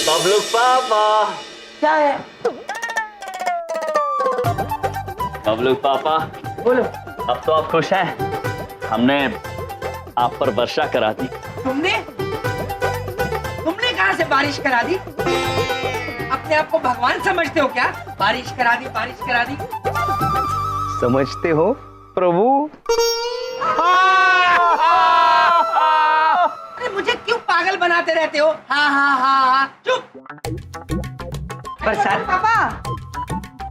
बबलू पापा। क्या है? बबलू पापा बोलो। अब तो आप खुश हैं? हमने आप पर वर्षा करा दी। तुमने कहां से बारिश करा दी? अपने आप को भगवान समझते हो क्या? बारिश करा दी, बारिश करा दी। समझते हो प्रभु? अरे मुझे क्यों पागल बनाते रहते हो? हाँ हाँ हाँ हाँ, चुप। बरसात पापा,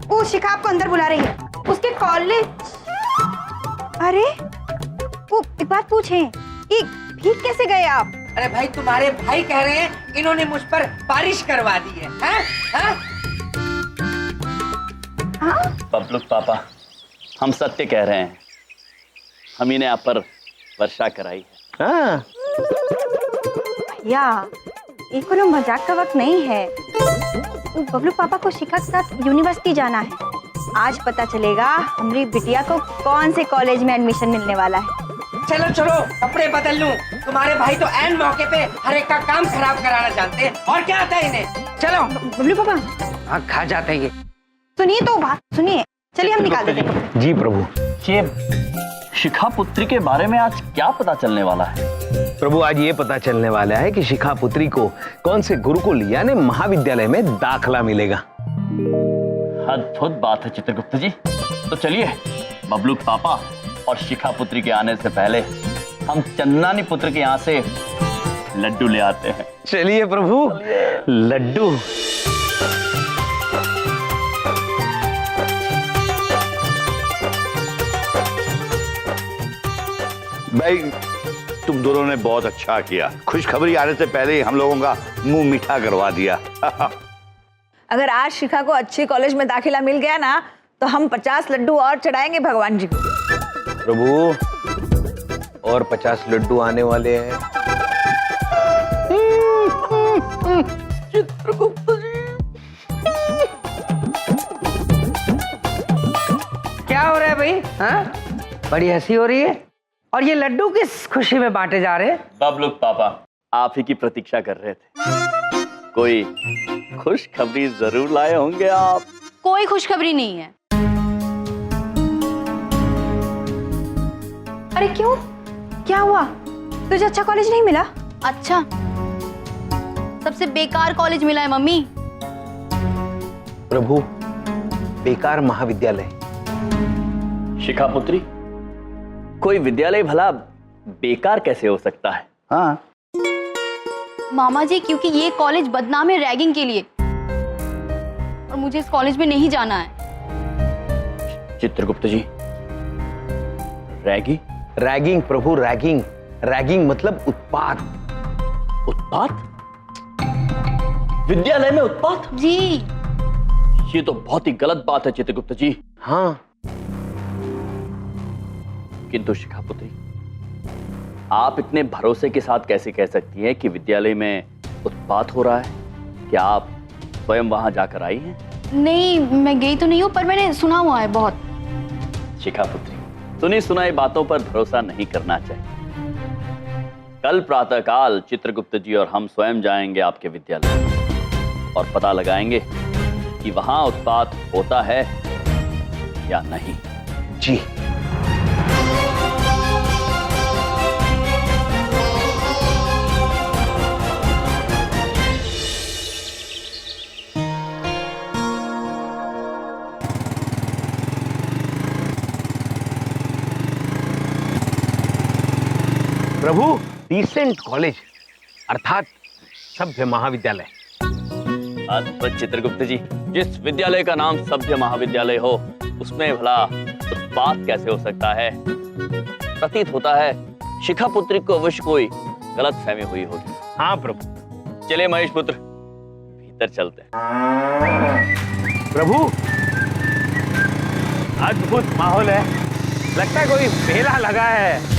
वो शिखा आपको अंदर बुला रही है, उसके कॉलेज। अरे वो एक बात पूछें कि भीग कैसे गए आप? अरे भाई, तुम्हारे भाई कह रहे हैं इन्होंने मुझ पर बारिश करवा दी है। हाँ? हाँ? हाँ? बबलू पापा, हम सत्य कह रहे हैं, हम ही ने आप पर वर्षा कराई है। हाँ। भैया, ये कोई मजाक का वक्त नहीं है। वो बबलू पापा को शिखा के साथ यूनिवर्सिटी जाना है। आज पता चलेगा हमारी बिटिया को कौन से कॉलेज में एडमिशन मिलने वाला है। चलो चलो, कपड़े बदल लूं। तुम्हारे भाई तो ऐन मौके पे हर एक का काम खराब कराना जानते हैं। और क्या आता है इन्हें? चलो। बबलू पापा, हाँ, खा जाते हैं ये। सुनिए तो बात सुनिए। चलिए हम निकाल देते हैं। जी प्रभु। ये शिखा पुत्री के बारे में आज क्या पता चलने वाला है? प्रभु, आज ये पता चलने वाला है कि शिखा पुत्री को कौन से गुरुकुल यानी महाविद्यालय में दाखला मिलेगा। अद्भुत बात है चित्रगुप्त जी। तो चलिए, बबलू पापा और शिखा पुत्री के आने से पहले हम चंदनानी पुत्र के यहाँ से लड्डू ले आते हैं। चलिए प्रभु, लड्डू। भाई, तुम दोनों ने बहुत अच्छा किया। खुशखबरी आने से पहले ही हम लोगों का मुंह मीठा करवा दिया। अगर आज शिखा को अच्छे कॉलेज में दाखिला मिल गया ना, तो हम 50 लड्डू और चढ़ाएंगे भगवान जी को। प्रभु, और 50 लड्डू आने वाले हैं। चित्रगुप्त जी, क्या हो रहा है भाई? हाँ, बड़ी हंसी हो रही है। और ये लड्डू किस खुशी में बांटे जा रहे हैं? बबलू पापा आप ही की प्रतीक्षा कर रहे थे। कोई खुशखबरी जरूर लाए होंगे आप। कोई खुशखबरी नहीं है। अरे क्यों? क्या हुआ? तुझे अच्छा कॉलेज नहीं मिला? अच्छा, सबसे बेकार कॉलेज मिला है मम्मी। प्रभु, बेकार महाविद्यालय। शिखा पुत्री, कोई विद्यालय भला बेकार कैसे हो सकता है? हाँ, मामा जी, क्योंकि ये कॉलेज बदनाम है रैगिंग के लिए, और मुझे इस कॉलेज में नहीं जाना है। चित्रगुप्त जी, रैगी? रैगिंग प्रभु, रैगिंग। रैगिंग मतलब उत्पात। उत्पात? विद्यालय में उत्पात? जी। ये तो बहुत ही गलत बात है चित्रगुप्त जी। हाँ। किंतु शिखा पुत्री, आप इतने भरोसे के साथ कैसे कह सकती हैं कि विद्यालय में उत्पात हो रहा है? क्या आप स्वयं वहां जाकर आई हैं? नहीं, मैं गई तो नहीं हूँ, पर मैंने सुना हुआ है बहुत। शिखा पुत्री, सुनी सुनाई बातों पर भरोसा नहीं करना चाहिए। कल प्रातःकाल चित्रगुप्त जी और हम स्वयं जाएंगे आपके विद्यालय और पता लगाएंगे कि वहां उत्पात होता है या नहीं। जी। प्रभु, डिसेंट कॉलेज अर्थात सभ्य महाविद्यालय। अद्भुत चित्रगुप्त जी, जिस विद्यालय का नाम सभ्य महाविद्यालय हो, उसमें भला उत्पात कैसे हो सकता है? प्रतीत होता है शिखा पुत्री को अवश्य कोई गलतफहमी हुई होगी। हाँ प्रभु। चले महेश पुत्र, भीतर चलते हैं। प्रभु, अद्भुत माहौल है, लगता है कोई मेला लगा है।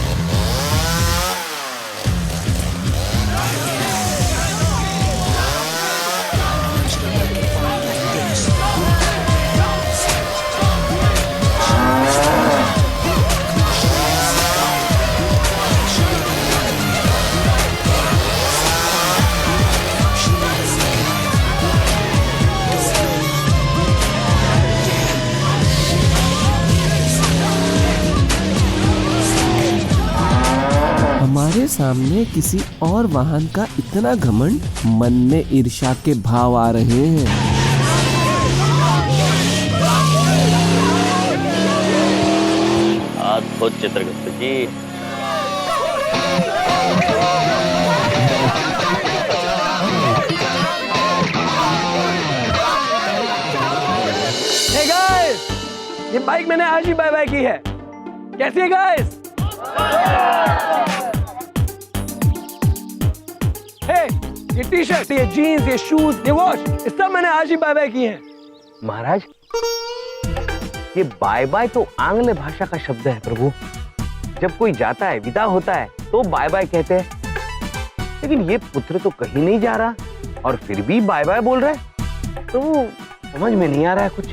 सामने किसी और वाहन का इतना घमंड, मन में ईर्ष्या के भाव आ रहे हैं। अद्भुत चित्रगुप्त जी। Hey guys, ये बाइक मैंने आज ही बाय बाय की है। कैसी है गाइस? हे, ये टी शर्ट, ये जीन्स, ये शूज, ये वॉच, ये सब मैंने आज ही बाय बाय किए हैं। महाराज, ये बाय बाय तो आंग्ल भाषा का शब्द है प्रभु। जब कोई जाता है, विदा होता है, तो बाय बाय कहते हैं। लेकिन ये पुत्र तो कहीं नहीं जा रहा और फिर भी बाय बाय बोल रहा है। तो समझ में नहीं आ रहा है कुछ।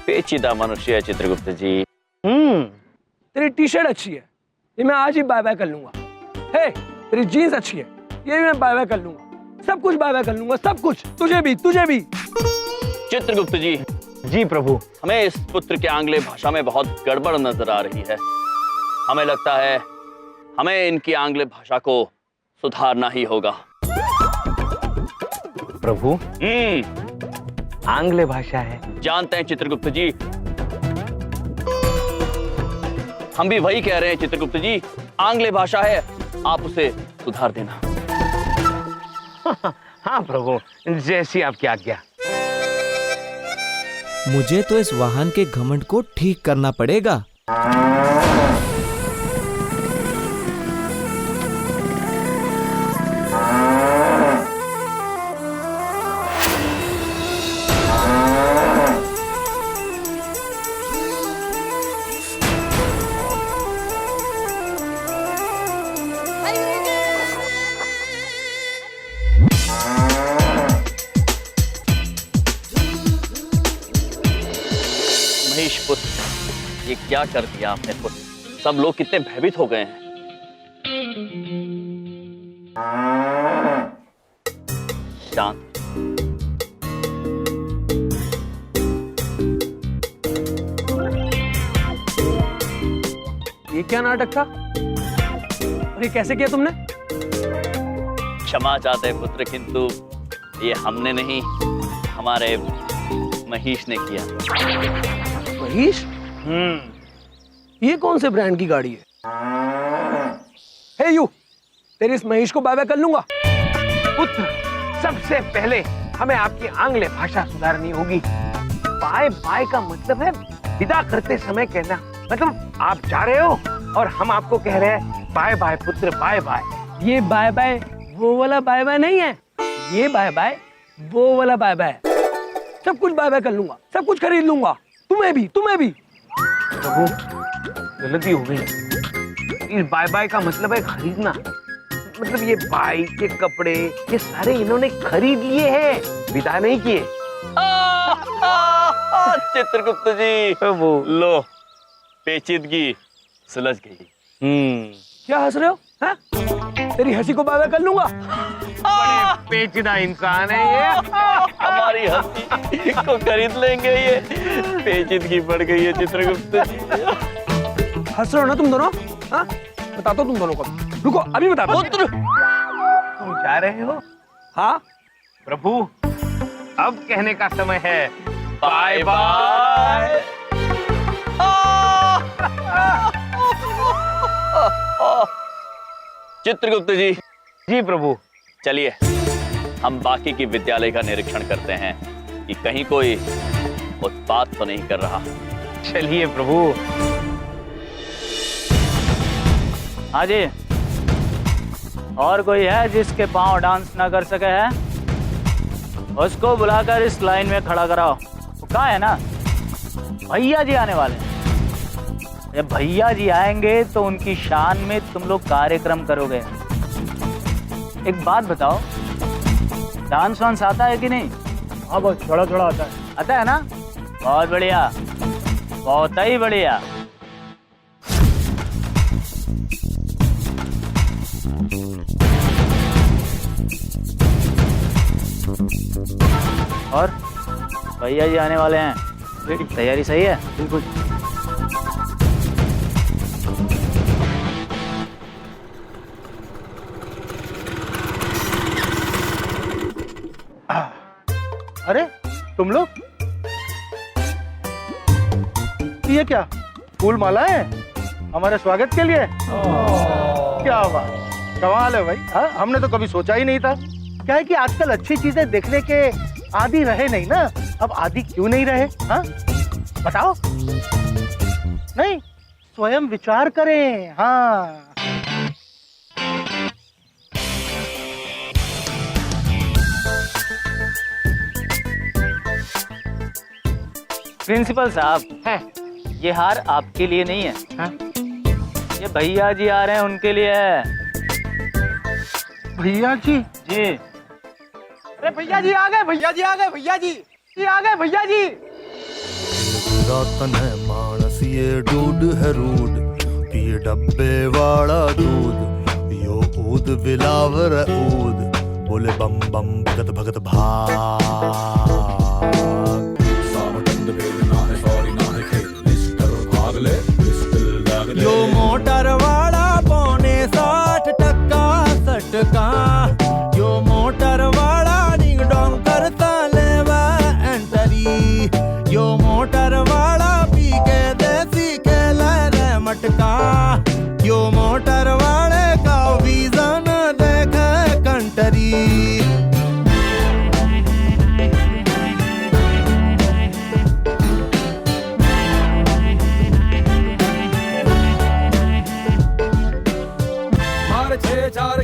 पेचीदा मनुष्य है चित्रगुप्त जी। तेरी टी शर्ट अच्छी है, ये मैं आज ही बाय बाय कर लूंगा। हे, तेरी जीन्स अच्छी है, ये भी मैं बाय बाय कर लूंगा। सब कुछ बाय बाय कर लूंगा, सब कुछ। तुझे भी, तुझे भी। चित्रगुप्त जी। जी प्रभु। हमें इस पुत्र के आंग्ल भाषा में बहुत गड़बड़ नजर आ रही है। हमें लगता है हमें इनकी आंग्ल भाषा को सुधारना ही होगा। प्रभु, आंग्ल भाषा है। जानते हैं चित्रगुप्त जी, हम भी वही कह रहे हैं चित्रगुप्त जी। आंग्ल भाषा है, आप उसे सुधार देना। हाँ प्रभु, जैसी आपकी आज्ञा। मुझे तो इस वाहन के घमंड को ठीक करना पड़ेगा। महेश पुत्र, ये क्या कर दिया आपने पुत्र? सब लोग कितने भयभीत हो गए हैं। शांत। ये क्या नाटक था और ये कैसे किया तुमने? क्षमा चाहते हैं पुत्र, किंतु ये हमने नहीं, हमारे महेश ने किया। महेश? ये कौन से ब्रांड की गाड़ी है? हे यू, तेरी इस महेश को बाय बाय कर लूंगा। पुत्र, सबसे पहले हमें आपकी आंग्ल भाषा सुधारनी होगी। बाय बाय का मतलब है विदा करते समय कहना। मतलब आप जा रहे हो और हम आपको कह रहे हैं बाय बाय पुत्र, बाय बाय। ये बाय बाय वो वाला बाय बाय नहीं है, ये बाय बाय वो वाला बाय बाय। सब कुछ बाय बाय कर लूंगा, सब कुछ खरीद लूंगा। तुम्हें भी, तुम्हें भी। प्रभु, गलती हो गई। इस बाय बाय का मतलब है खरीदना। मतलब ये बाइक, ये कपड़े, ये सारे इन्होंने खरीद लिए हैं, विदा नहीं किए। चित्रगुप्त जी, लो पेचीदगी सुलझ गई। क्या हंस रहे हो? हाँ? तेरी हंसी को बाय बाय कर लूंगा। बड़ी पेचीदा इंसान है ये। हमारी हंसी को खरीद लेंगे ये। पेचीदगी बढ़ गई है चित्रगुप्त जी। हंस रहे हो ना तुम दोनों? हाँ? बताता हूँ तुम दोनों को। रुको, अभी बताता हूँ। पुत्र, तुम जा रहे हो? हाँ प्रभु, अब कहने का समय है बाय बाय। चित्रगुप्त जी। जी प्रभु। चलिए हम बाकी की विद्यालय का निरीक्षण करते हैं कि कहीं कोई उत्पात तो नहीं कर रहा। चलिए प्रभु। हाँ जी, और कोई है जिसके पांव डांस ना कर सके है? उसको बुलाकर इस लाइन में खड़ा कराओ। वो कहाँ है ना? भैया जी आने वाले हैं। जब भैया जी आएंगे तो उनकी शान में तुम लोग कार्यक्रम करोगे। एक बात बताओ, डांस वांस आता है कि नहीं? हाँ, बहुत थोड़ा थोड़ा आता है। आता है ना? बहुत बढ़िया, बहुत ही बढ़िया। और भैया जी आने वाले हैं, तैयारी सही है? बिल्कुल। अरे तुम लोग, ये क्या फूल माला है हमारे स्वागत के लिए? क्या बात, कमाल है भाई। हाँ, हमने तो कभी सोचा ही नहीं था। क्या है कि आजकल अच्छी चीजें देखने के आदी रहे नहीं ना, अब आदी क्यों नहीं रहे? हाँ बताओ। नहीं, स्वयं विचार करें। हाँ प्रिंसिपल साहब, है ये हार आपके लिए नहीं है। हाँ? ये भैया जी आ रहे हैं, उनके लिए है। भैया जी? जी। अरे भैया जी आ गए, भैया जी आ गए, भैया जी आ गए, भैया जी। रतन है मानस ये डूड है रूड, पिए डब्बे वाला दूध, यो ऊद बिलावर ऊद, बोले बम बम भगत भगत भाग। यो मोटर वाला पौने 60 टक्का सटका, यो मोटर वाला डिंग डोंग करता लेवा एंटरी, यो मोटर वाला पी के देसी खेला रे मटका, यो मोटर वाले का वीजा न देखे कंटरी।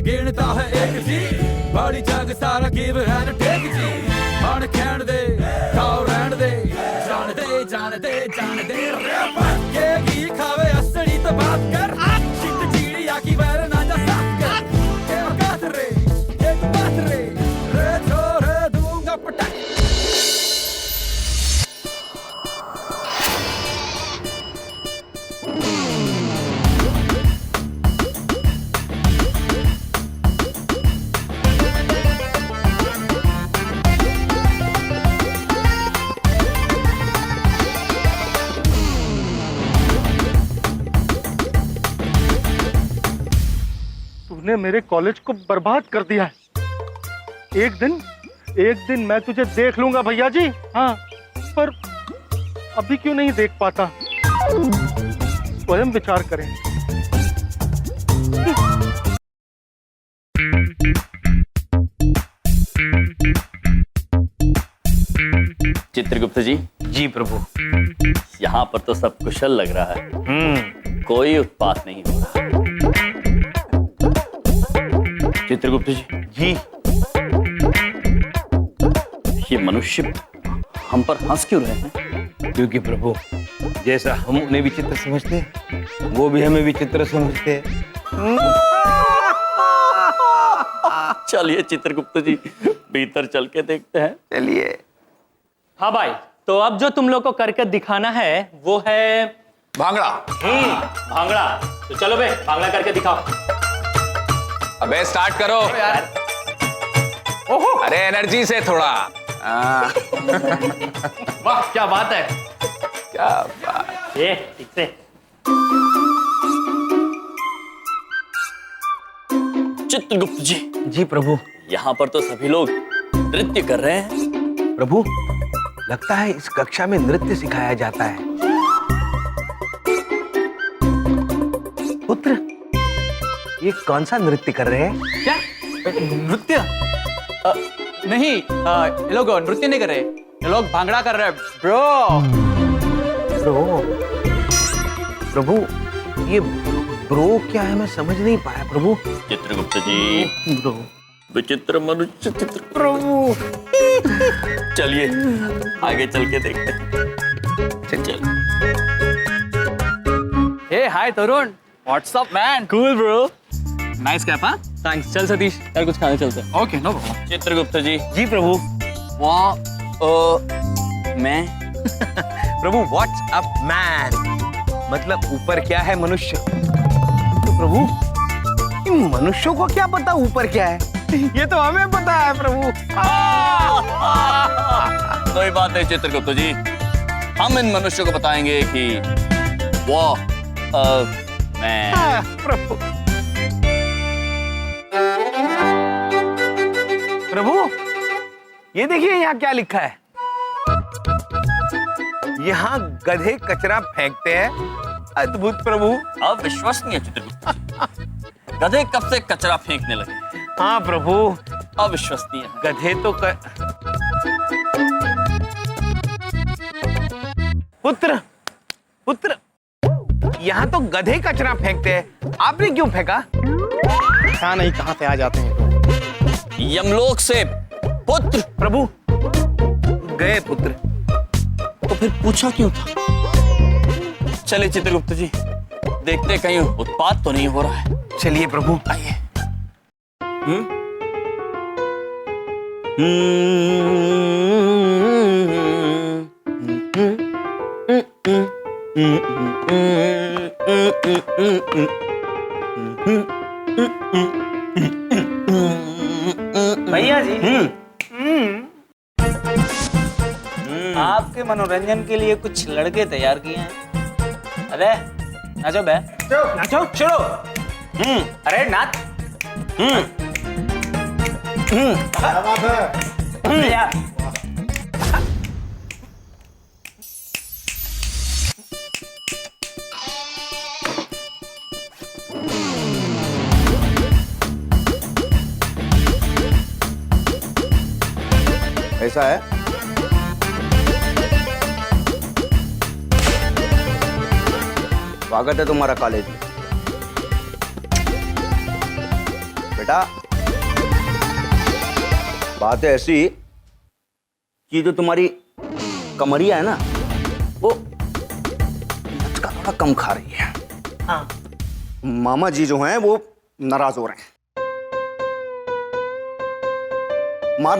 गिनता है एक जी, बड़ी जग सारा गिव एंड टेक जी, हण खेण दे खाओ रहन दे, जान दे जान दे जान दे रे के की खावे असली तो बात कर, चिट चिड़िया की वैर ना जा साथ कर, के बात रे एक बात रे छोरे दूंगा पटक। तूने मेरे कॉलेज को बर्बाद कर दिया है। एक दिन मैं तुझे देख लूंगा भैया जी। हाँ, पर अभी क्यों नहीं देख पाता? स्वयं विचार करें। चित्रगुप्त जी। जी प्रभु। यहाँ पर तो सब कुशल लग रहा है, कोई उत्पात नहीं हो रहा। चित्रगुप्त जी। जी। ये मनुष्य हम पर हंस क्यों रहे हैं? क्योंकि प्रभु, जैसा हम उन्हें विचित्र समझते हैं, वो भी हमें विचित्र समझते हैं। चलिए चित्रगुप्त जी, भीतर चल के देखते हैं। चलिए। हाँ भाई, तो अब जो तुम लोग को करके दिखाना है वो है भांगड़ा। भांगड़ा। तो चलो बे, भांगड़ा करके दिखाओ। अबे स्टार्ट करो यार। अरे एनर्जी से थोड़ा। वाह क्या बात है, क्या बात। ये ठीक से। चित्रगुप्त जी। जी प्रभु। यहाँ पर तो सभी लोग नृत्य कर रहे हैं। प्रभु, लगता है इस कक्षा में नृत्य सिखाया जाता है। पुत्र, ये कौन सा नृत्य कर रहे हैं? क्या नृत्य? नहीं, ये लोग नृत्य नहीं कर रहे, ये लोग भांगड़ा कर रहे हैं ब्रो। प्रभु, ये ब्रो क्या है, मैं समझ नहीं पाया प्रभु। चित्रगुप्त जी। ब्रो विचित्र मनुष्य चित्र। प्रभु। चलिए आगे चल के देखते हैं। चल। Hey hi Tarun, what's up man? Cool bro, nice cap. हाँ थैंक्स। चल सतीश, यार कुछ खाने चलते हैं। Okay no problem. Chitragupta ji. जी प्रभु। मैं प्रभु, व्हाट्स अप मैन मतलब ऊपर क्या है मनुष्य। तो प्रभु, इन मनुष्यों को क्या पता ऊपर क्या है? ये तो हमें पता है प्रभु। कोई बात नहीं चित्रगुप्त जी, हम इन मनुष्यों को बताएंगे कि वो मैं प्रभु। प्रभु, ये देखिए यहाँ क्या लिखा है। यहाँ गधे कचरा फेंकते हैं। अद्भुत प्रभु। अविश्वसनीय चित्रगुप्त। गधे कब से कचरा फेंकने लगे? हाँ प्रभु, अविश्वसनीय है। गधे तो पुत्र पुत्र, यहाँ तो गधे कचरा फेंकते हैं, आपने क्यों फेंका? क्या नहीं, कहाँ से आ जाते हैं। यमलोक से पुत्र। प्रभु गए पुत्र। तो फिर पूछा क्यों था? चलिए चित्रगुप्त जी, देखते कहीं उत्पात तो नहीं हो रहा है। चलिए प्रभु। आइए। भैया जी, आपके मनोरंजन के लिए कुछ लड़के तैयार किए हैं। अरे नाचो बे, नाचो शुरू। अरे नाच। भैया ऐसा है। स्वागत है तुम्हारा कॉलेज में बेटा। बात है ऐसी कि जो तुम्हारी कमरिया है ना, वो लचका थोड़ा कम खा रही है। हाँ। मामा जी जो हैं वो नाराज हो रहे हैं।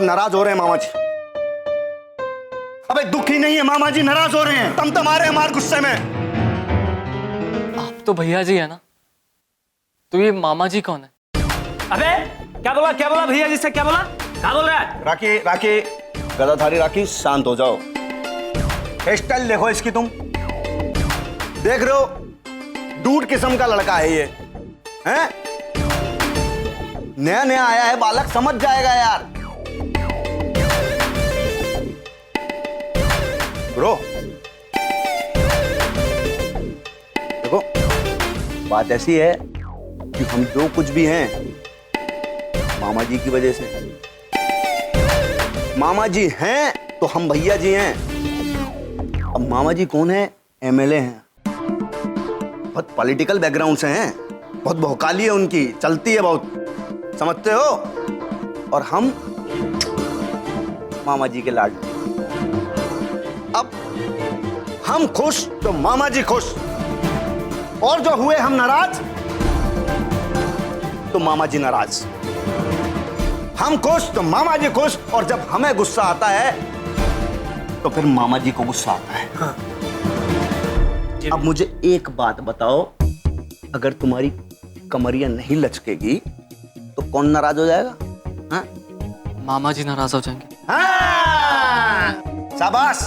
नाराज हो रहे हैं मामा जी। अबे दुखी नहीं है मामा जी, नाराज हो रहे हैं। तम आ रहे हैं हमारे गुस्से में। आप तो भैया जी है ना, तो ये मामा जी कौन है? अबे क्या बोला भैया जी से? क्या बोला? क्या बोल रहा है? राखी गदाधारी राखी, शांत हो जाओ। हेयर स्टाइल देखो इसकी, तुम देख रहे हो डूड किस्म का लड़का है ये, हैं? नया नया आया है बालक, समझ जाएगा यार। ब्रो देखो, बात ऐसी है कि हम जो कुछ भी हैं मामा जी की वजह से। मामा जी हैं तो हम भैया जी हैं। अब मामा जी कौन है? एमएलए हैं, बहुत पॉलिटिकल बैकग्राउंड से हैं, बहुत भौकाली है उनकी, चलती है बहुत, समझते हो? और हम मामा जी के लाड। अब हम खुश तो मामा जी खुश, और जो हुए हम नाराज तो मामा जी नाराज। हम खुश तो मामा जी खुश, और जब हमें गुस्सा आता है तो फिर मामा जी को गुस्सा आता है। हाँ। अब मुझे एक बात बताओ, अगर तुम्हारी कमरिया नहीं लचकेगी तो कौन नाराज हो जाएगा? हाँ? मामा जी नाराज हो जाएंगे। हाँ! शाबाश,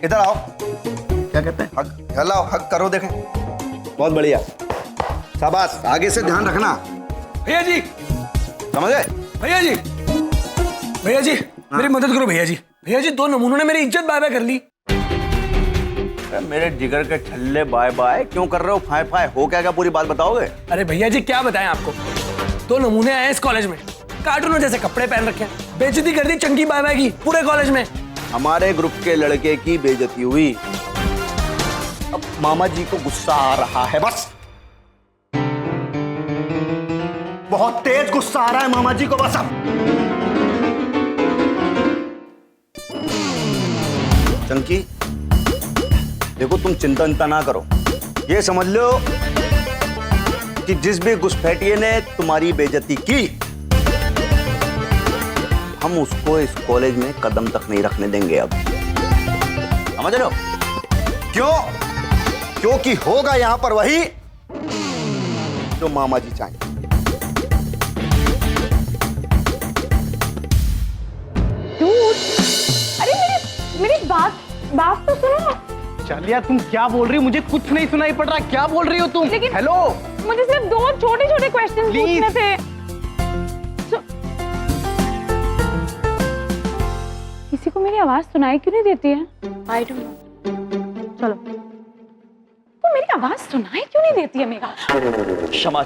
इधर आओ। क्या कहते हैं? हक, हलाओ, हक करो, देखें। बहुत बढ़िया, शाबाश। आगे से ध्यान रखना। भैया जी समझे? भैया जी, भैया जी मेरी मदद करो भैया जी। भैया जी, दो नमूनों ने मेरी इज्जत बाय बाय कर ली। मेरे जिगर के छल्ले बाय बाय क्यों कर रहे हो? फाय फाय हो क्या पूरी बात बताओगे? अरे भैया जी क्या बताएं आपको, दो नमूने आए इस कॉलेज में, कार्टूनों जैसे कपड़े पहन रखे हैं, बेइज्जती कर दी चंकी बाय बाय की पूरे कॉलेज में। हमारे ग्रुप के लड़के की बेइज्जती हुई, अब मामा जी को गुस्सा आ रहा है। बस बहुत तेज गुस्सा आ रहा है मामा जी को, बस। अब चंकी देखो, तुम चिंता ना करो, ये समझ लो कि जिस भी घुसपैठिए ने तुम्हारी बेइज्जती की, हम उसको इस कॉलेज में कदम तक नहीं रखने देंगे। अब समझ लो क्यों? क्योंकि होगा यहां पर वही जो मामा जी चाहें। अरे मेरी बात तो सुनो। चालिया तुम क्या बोल रही हो? मुझे कुछ नहीं सुनाई पड़ रहा। क्या बोल रही हो तुम? लेकिन हेलो, मुझे सिर्फ दो छोटे छोटे क्वेश्चन पूछने थे। मेरी आवाज सुनाई क्यों नहीं देती है? I don't know. चलो, वो मेरी आवाज सुनाई क्यों नहीं देती है मेरा? क्षमा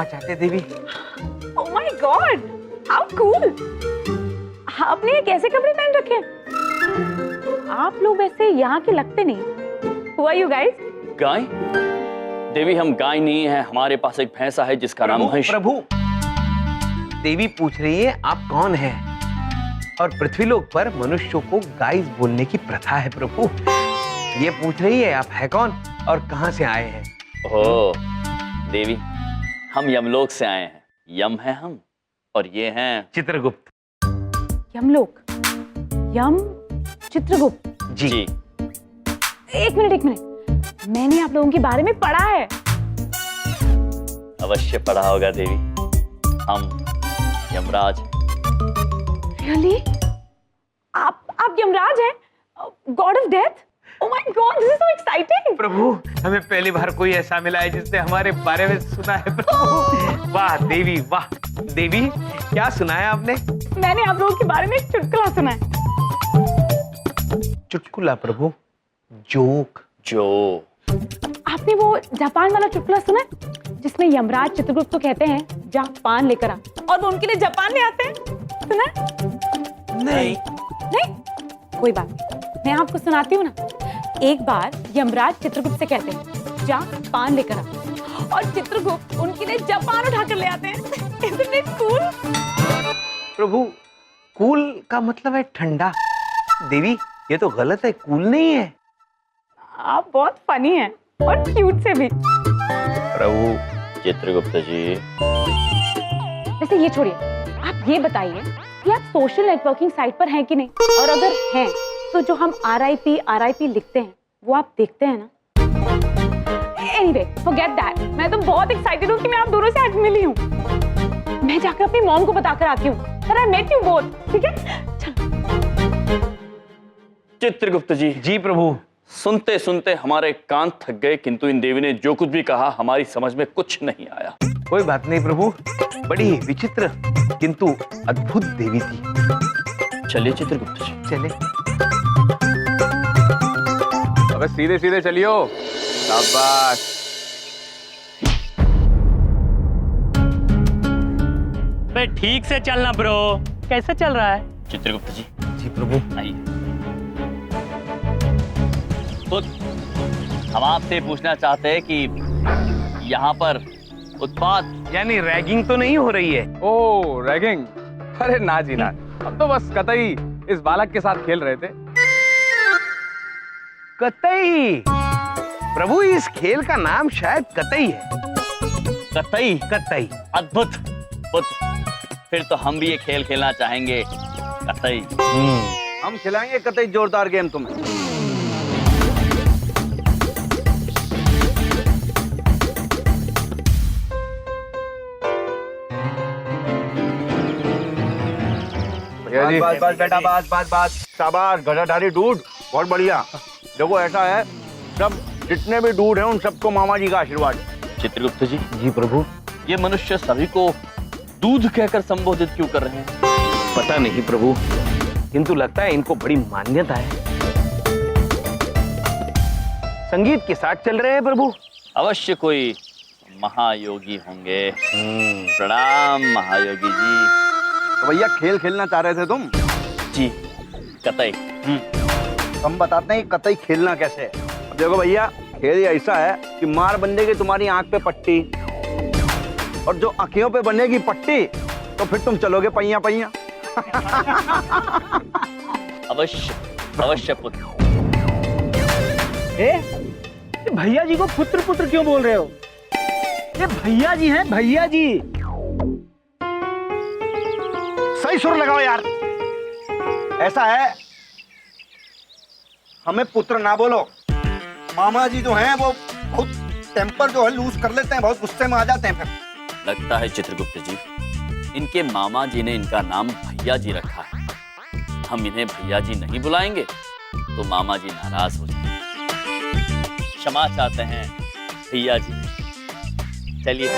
चाहते देवी। Oh my God, how cool! आपने ये कैसे कपड़े पहन रखे हैं? आप लोग वैसे यहाँ के लगते नहीं। Who are you guys? गाय? देवी हम गाय नहीं है, हमारे पास एक भैंसा है जिसका नाम है प्रभु। देवी पूछ रही है आप कौन हैं? और पृथ्वीलोक पर मनुष्यों को गाइस बोलने की प्रथा है प्रभु। ये पूछ रही है आप है कौन और कहां से आए हैं? ओ देवी, हम यमलोक से आए हैं। यम है हम और ये हैं चित्रगुप्त। यमलोक, यम, चित्रगुप्त जी। एक मिनट, मैंने आप लोगों के बारे में पढ़ा है। अवश्य पढ़ा होगा देवी। हम यमराज। Really? आप यमराज हैं? God of death? Oh my God, this is so exciting! प्रभु, हमें पहली बार कोई ऐसा मिला है जिसने हमारे बारे में सुना है प्रभु। वाह देवी, वाह देवी, क्या सुनाया आपने? मैंने आप लोगों के बारे में एक चुटकुला सुना है। चुटकुला प्रभु? जोक? जो आपने वो जापान वाला चुटकुला सुना है जिसमें यमराज चित्रगुप्त को कहते हैं जा पान लेकर आ, और वो उनके लिए जापान ले आते हैं? सुना है? नहीं। कोई बात नहीं, मैं आपको सुनाती हूँ ना। एक बार यमराज चित्रगुप्त से कहते हैं जा पान लेकर आ, और चित्रगुप्त उनके लिए जापान उठाकर ले आते हैं। Isn't it cool? Prabhu, cool का मतलब है ठंडा। देवी, ये तो गलत है, कूल नहीं है। आप बहुत फनी हैं और क्यूट से भी। प्रभु चित्रगुप्त जी। वैसे ये छोड़िए, आप ये बताइए कि आप सोशल नेटवर्किंग साइट पर हैं कि नहीं, और अगर हैं तो जो हम RIP लिखते हैं वो आप देखते हैं ना? Anyway, forget that. मैं तो बहुत एक्साइटेड हूँ कि मैं आप दोनों से आज मिली हूँ। मैं जाकर अपनी मॉम को बताकर आती हूँ that I met you both, ठीक है? चलो। चित्रगुप्त जी। जी प्रभु। सुनते सुनते हमारे कान थक गए, किंतु इन देवी ने जो कुछ भी कहा हमारी समझ में कुछ नहीं आया। कोई बात नहीं प्रभु, बड़ी विचित्र किंतु अद्भुत देवी थी। चलिए चित्रगुप्त जी। चले। अबे सीधे सीधे चलियो। शाबाश। बे ठीक से चलना ब्रो। कैसे चल रहा है? चित्रगुप्त जी। जी प्रभु। आइए। तो हम आपसे पूछना चाहते हैं कि यहाँ पर उत्पात यानी रैगिंग तो नहीं हो रही है? ओ रैगिंग? अरे ना जी ना, अब तो बस कतई इस बालक के साथ खेल रहे थे। कतई? प्रभु, इस खेल का नाम शायद कतई है। कतई? कतई। अद्भुत। फिर तो हम भी ये खेल खेलना चाहेंगे, कतई। हम खिलाएंगे कतई जोरदार गेम तुम्हें। बस बेटा, बस शाबाश गधाधारी डूड, बहुत बढ़िया। देखो ऐसा है, सब जितने भी डूड हैं उन सबको मामा जी का आशीर्वाद। चित्रगुप्त जी। जी प्रभु। ये मनुष्य सभी को दूध कहकर संबोधित क्यों कर रहे हैं? पता नहीं प्रभु, किंतु लगता है इनको बड़ी मान्यता है। संगीत के साथ चल रहे हैं प्रभु। अवश्य कोई महायोगी होंगे। प्रणाम महायोगी जी। तो भैया खेल खेलना चाह रहे थे तुम? जी, कतई। हम बताते हैं कतई खेलना कैसे है। अब देखो भैया, खेल ऐसा है कि मार बंदेगी तुम्हारी आंख पे पट्टी, और जो आंखों पे बनेगी पट्टी तो फिर तुम चलोगे पहिया पहिया। अवश्य पुत्र। भैया जी को पुत्र पुत्र क्यों बोल रहे हो? ये भैया जी हैं, भैया जी। सही सुर लगाओ यार। ऐसा है, हमें पुत्र ना बोलो। मामा जी जो हैं वो बहुत टेम्पर जो है लूज कर लेते हैं, बहुत गुस्से में आ जाते हैं फिर। लगता है चित्रगुप्त जी, इनके मामा जी ने इनका नाम भैया जी रखा है। हम इन्हें भैया जी नहीं बुलाएंगे तो मामा जी नाराज हो जाएंगे। क्षमा चाहते हैं भैया जी। चलिए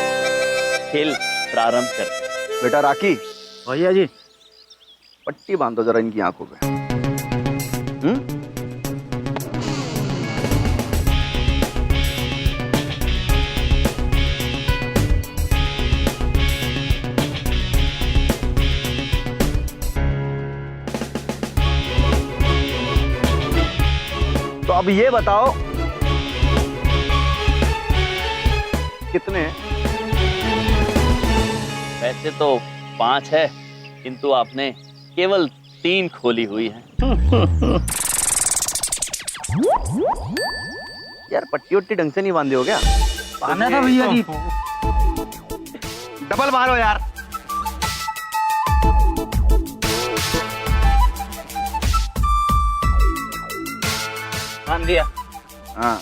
खेल प्रारंभ करते हैं। बेटा राखी, भैया जी पट्टी बांधो जरा इनकी आंखों पे। तो अब ये बताओ कितने? वैसे तो 5 है, किंतु आपने केवल 3 खोली हुई है। यार पट्टी वट्टी ढंग से नहीं बांधे हो क्या? बांधा था भैया जी। डबल मारो यार। बांध दिया। हाँ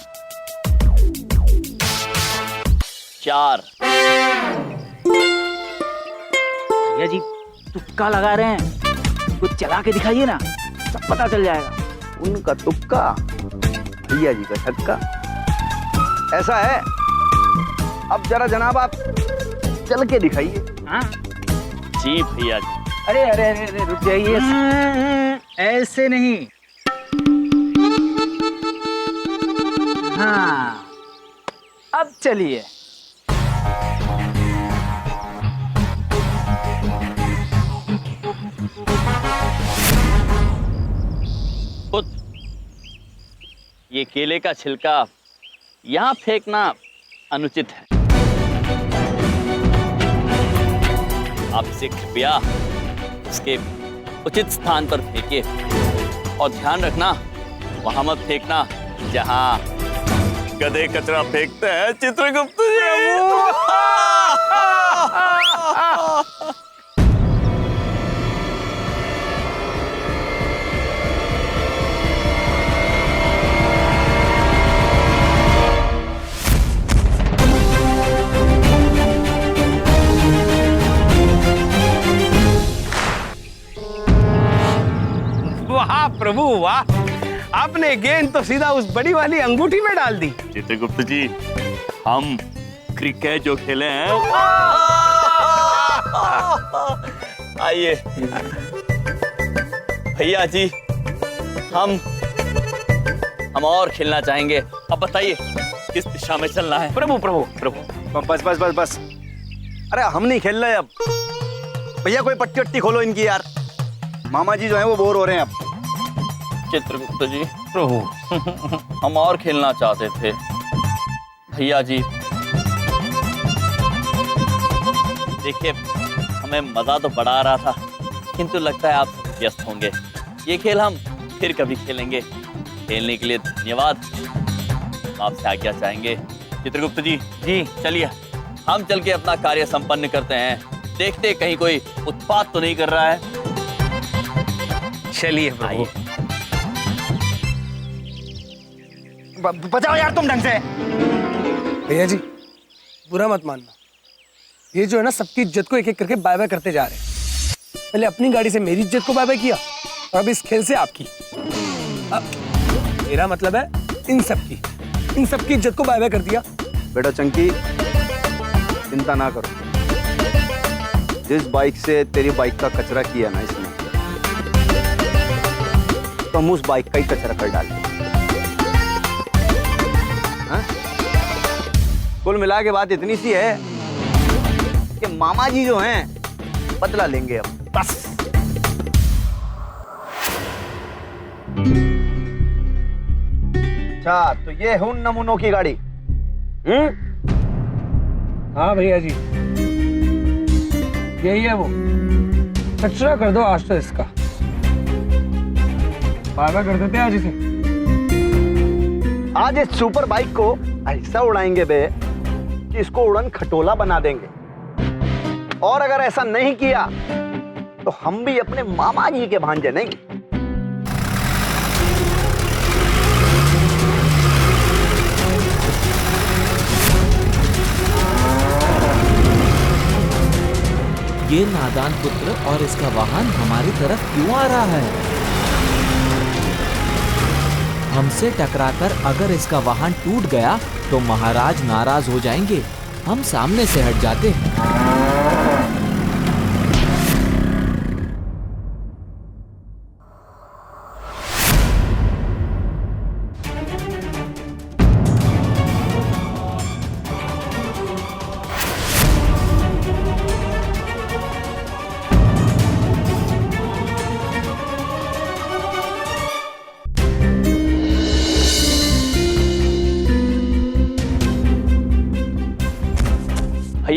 4। भैया जी तुक्का लगा रहे हैं, कुछ चला के दिखाइए ना, सब पता चल जाएगा। उनका तुक्का, भैया जी का छक्का। ऐसा है, अब जरा जनाब आप चल के दिखाइए। हाँ? जी भैया जी। अरे अरे अरे अरे रुक जाइए, ऐसे नहीं। हाँ अब चलिए। ये केले का छिलका यहाँ फेंकना अनुचित है। आपसे कृपया उसके उचित स्थान पर फेंकिए, और ध्यान रखना वहां मत फेंकना जहां गधे कचरा फेंकते हैं चित्रगुप्त जी। वाह प्रभु वाह, आपने गेंद तो सीधा उस बड़ी वाली अंगूठी में डाल दी। चित्रगुप्त जी, हम क्रिकेट जो खेले हैं, आइए भैया जी, हम और खेलना चाहेंगे। अब बताइए किस दिशा में चलना है? प्रभु प्रभु प्रभु बस बस बस बस, अरे हम नहीं खेल रहे अब। भैया कोई पट्टी वट्टी खोलो इनकी यार, मामा जी जो है वो बोर हो रहे हैं अब। चित्रगुप्त जी प्रभु, हम और खेलना चाहते थे। भैया जी देखिए, हमें मजा तो बड़ा आ रहा था, किंतु लगता है आप व्यस्त होंगे। ये खेल हम फिर कभी खेलेंगे। खेलने के लिए धन्यवाद। आपसे आज्ञा चाहेंगे। चित्रगुप्त जी, चलिए हम चल के अपना कार्य संपन्न करते हैं। देखते कहीं कोई उत्पात तो नहीं कर रहा है। चलिए प्रभु। बचाओ यार तुम ढंग से। भैया जी बुरा मत मानना, ये जो है ना सबकी इज्जत को एक एक करके बाय बाय करते जा रहे हैं। पहले अपनी गाड़ी से मेरी इज्जत को बाय बाय किया, और अब इस खेल से आपकी। अब मेरा मतलब है इन सबकी इज्जत को बाय बाय कर दिया। बेटा चंकी, चिंता ना करो। जिस बाइक से तेरी बाइक का कचरा किया ना इसने, तो हम उस बाइक का ही कचरा कर डालेंगे। कुल मिला के बात इतनी सी है कि मामा जी जो हैं बदला लेंगे अब, बस। अच्छा, तो ये है उन नमूनों की गाड़ी। हाँ भैया जी, यही है वो। कचरा कर दो आज तो इसका, बाय बाय कर देते हैं आज इसे। आज इस सुपर बाइक को ऐसा उड़ाएंगे बे कि इसको उड़न खटोला बना देंगे। और अगर ऐसा नहीं किया तो हम भी अपने मामा जी के भांजे नहीं। ये नादान पुत्र और इसका वाहन हमारी तरफ क्यों आ रहा है? हमसे टकराकर अगर इसका वाहन टूट गया तो महाराज नाराज हो जाएंगे। हम सामने से हट जाते हैं।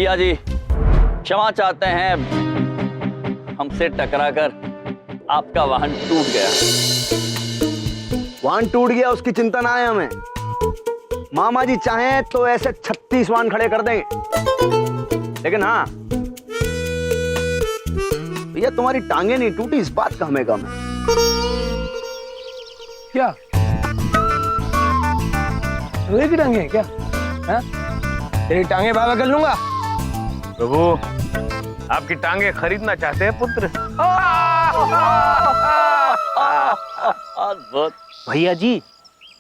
भैया जी क्षमा चाहते हैं, हमसे टकराकर आपका वाहन टूट गया। वाहन टूट गया उसकी चिंता ना है हमें। मामा जी चाहें तो ऐसे 36 वाहन खड़े कर देंगे, लेकिन हाँ भैया तुम्हारी टांगे नहीं टूटी इस बात का हमें गम है। क्या लोहे की टांगे हैं क्या? हाँ? तेरी टांगे बाबा कर लूंगा। प्रभु आपकी टांगे खरीदना चाहते हैं पुत्र। भैया जी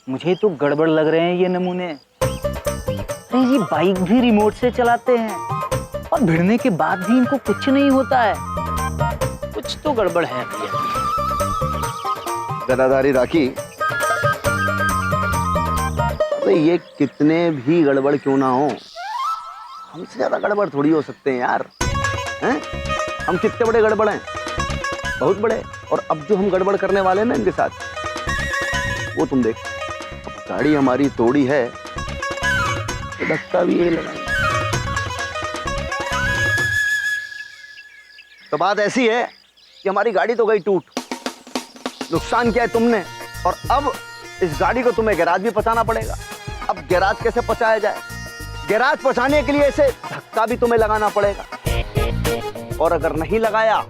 मुझे तो गड़बड़ लग रहे हैं ये नमूने। अरे ये बाइक भी रिमोट से चलाते हैं और भिड़ने के बाद भी इनको कुछ नहीं होता है। कुछ तो गड़बड़ है भैया जी। गदाधारी राखी, अरे ये कितने भी गड़बड़ क्यों ना हो, हमसे ज्यादा गड़बड़ थोड़ी हो सकते हैं यार। हैं? हम कितने बड़े गड़बड़ हैं, बहुत बड़े। और अब जो हम गड़बड़ करने वाले हैं ना इनके साथ, वो तुम देख। अब गाड़ी हमारी तोड़ी है तो धक्का भी यही लगाएंगे। तो बात ऐसी है कि हमारी गाड़ी तो गई टूट, नुकसान किया है तुमने, और अब इस गाड़ी को तुम्हें गैराज भी पहुंचाना पड़ेगा। अब गैराज कैसे पहुंचाया जाए? गैराज पहुंचाने के लिए इसे धक्का भी तुम्हें लगाना पड़ेगा, और अगर नहीं लगाया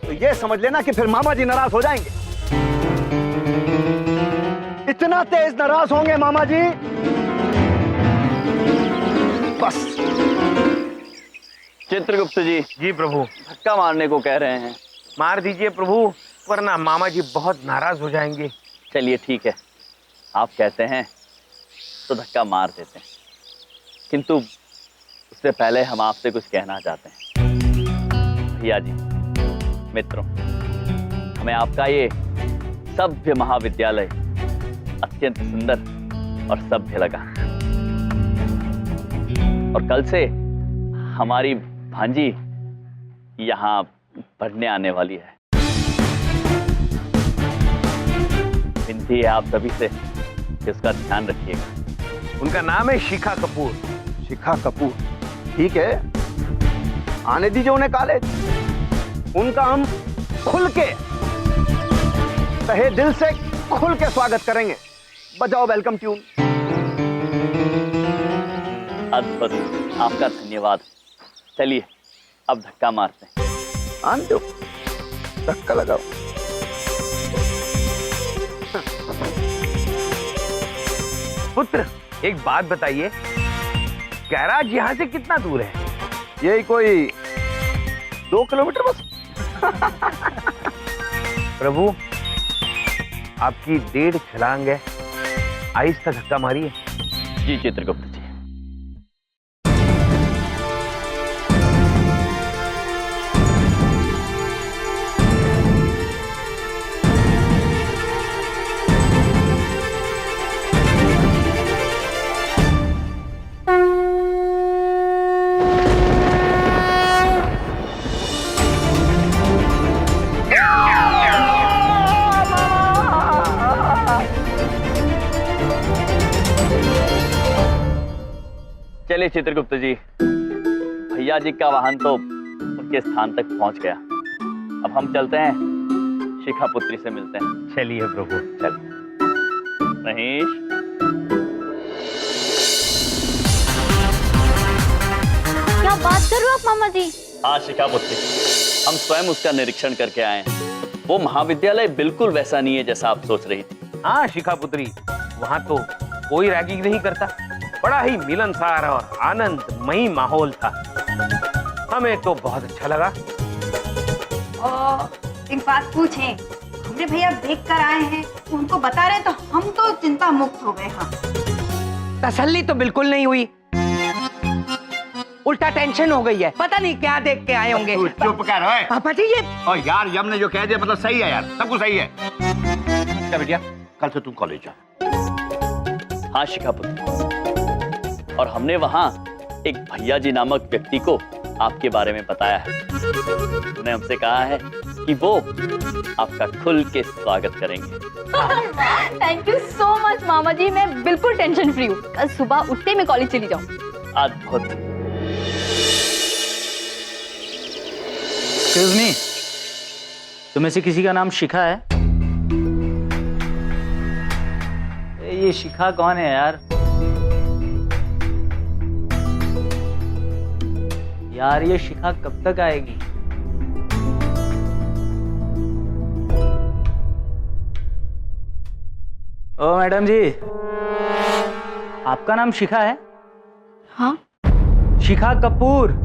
तो ये समझ लेना कि फिर मामा जी नाराज हो जाएंगे। इतना तेज नाराज होंगे मामा जी, बस। चित्रगुप्त जी। जी प्रभु। धक्का मारने को कह रहे हैं। मार दीजिए प्रभु, वरना मामा जी बहुत नाराज हो जाएंगे। चलिए ठीक है, आप कहते हैं तो धक्का मार देते हैं, किंतु उससे पहले हम आपसे कुछ कहना चाहते हैं। भैया जी, मित्रों, हमें आपका ये सभ्य महाविद्यालय अत्यंत सुंदर और सभ्य लगा, और कल से हमारी भांजी यहाँ पढ़ने आने वाली है। विनती है आप सभी से कि उसका ध्यान रखिएगा। उनका नाम है शिखा कपूर। शिखा कपूर, ठीक है, आने दीजिए उन्हें कॉलेज। उनका हम खुल के, तहे दिल से खुल के स्वागत करेंगे। बजाओ वेलकम ट्यून। अद्भुत, आपका धन्यवाद। चलिए अब धक्का मारते हैं। आन दो, धक्का लगाओ। पुत्र एक बात बताइए, गैराज यहाँ से कितना दूर है? यही कोई 2 किलोमीटर बस। प्रभु आपकी 1.5 छलांग है, आहिस्ता धक्का मारिए। जी चित्रगुप्त जी। चलिए चित्रगुप्त जी, भैया जी का वाहन तो उनके स्थान तक पहुंच गया। अब हम चलते हैं, शिखा पुत्री से मिलते हैं। चलिए प्रभु। चल महेश। क्या बात कर रहे हो आप मामा जी? हाँ शिखा पुत्री, हम स्वयं उसका निरीक्षण करके आए हैं। वो महाविद्यालय बिल्कुल वैसा नहीं है जैसा आप सोच रही थी। हाँ शिखा पुत्री, वहाँ तो कोई रैगिंग नहीं करता, बड़ा ही मिलनसार और आनंदमयी माहौल था। हमें तो बहुत अच्छा लगा। एक बात पूछें, हमने भैया देख कर आए हैं, उनको बता रहे तो हम तो चिंता मुक्त हो गए। हाँ, तसल्ली तो बिल्कुल नहीं हुई, उल्टा टेंशन हो गई है। पता नहीं क्या देख के आए होंगे। चुप कर ओए। पापा जी ये और यार यम ने जो कह दिया मतलब सही है यार, सब कुछ सही है। क्या बेटिया, कल से तुम कॉलेज जा। हाँ शिखा पुत्री, और हमने वहाँ एक भैया जी नामक व्यक्ति को आपके बारे में बताया है। उन्होंने हमसे कहा है कि वो आपका खुल के स्वागत करेंगे। थैंक यू सो मच मामा जी, मैं बिल्कुल टेंशन फ्री हूँ। कल सुबह उठते मैं कॉलेज चली जाऊँ। अद्भुत। एक्सक्यूज मी, तुम्हें से किसी का नाम शिखा है? ये शिखा कौन है यार? यार ये शिखा कब तक आएगी? ओ मैडम जी, आपका नाम शिखा है? हाँ शिखा कपूर।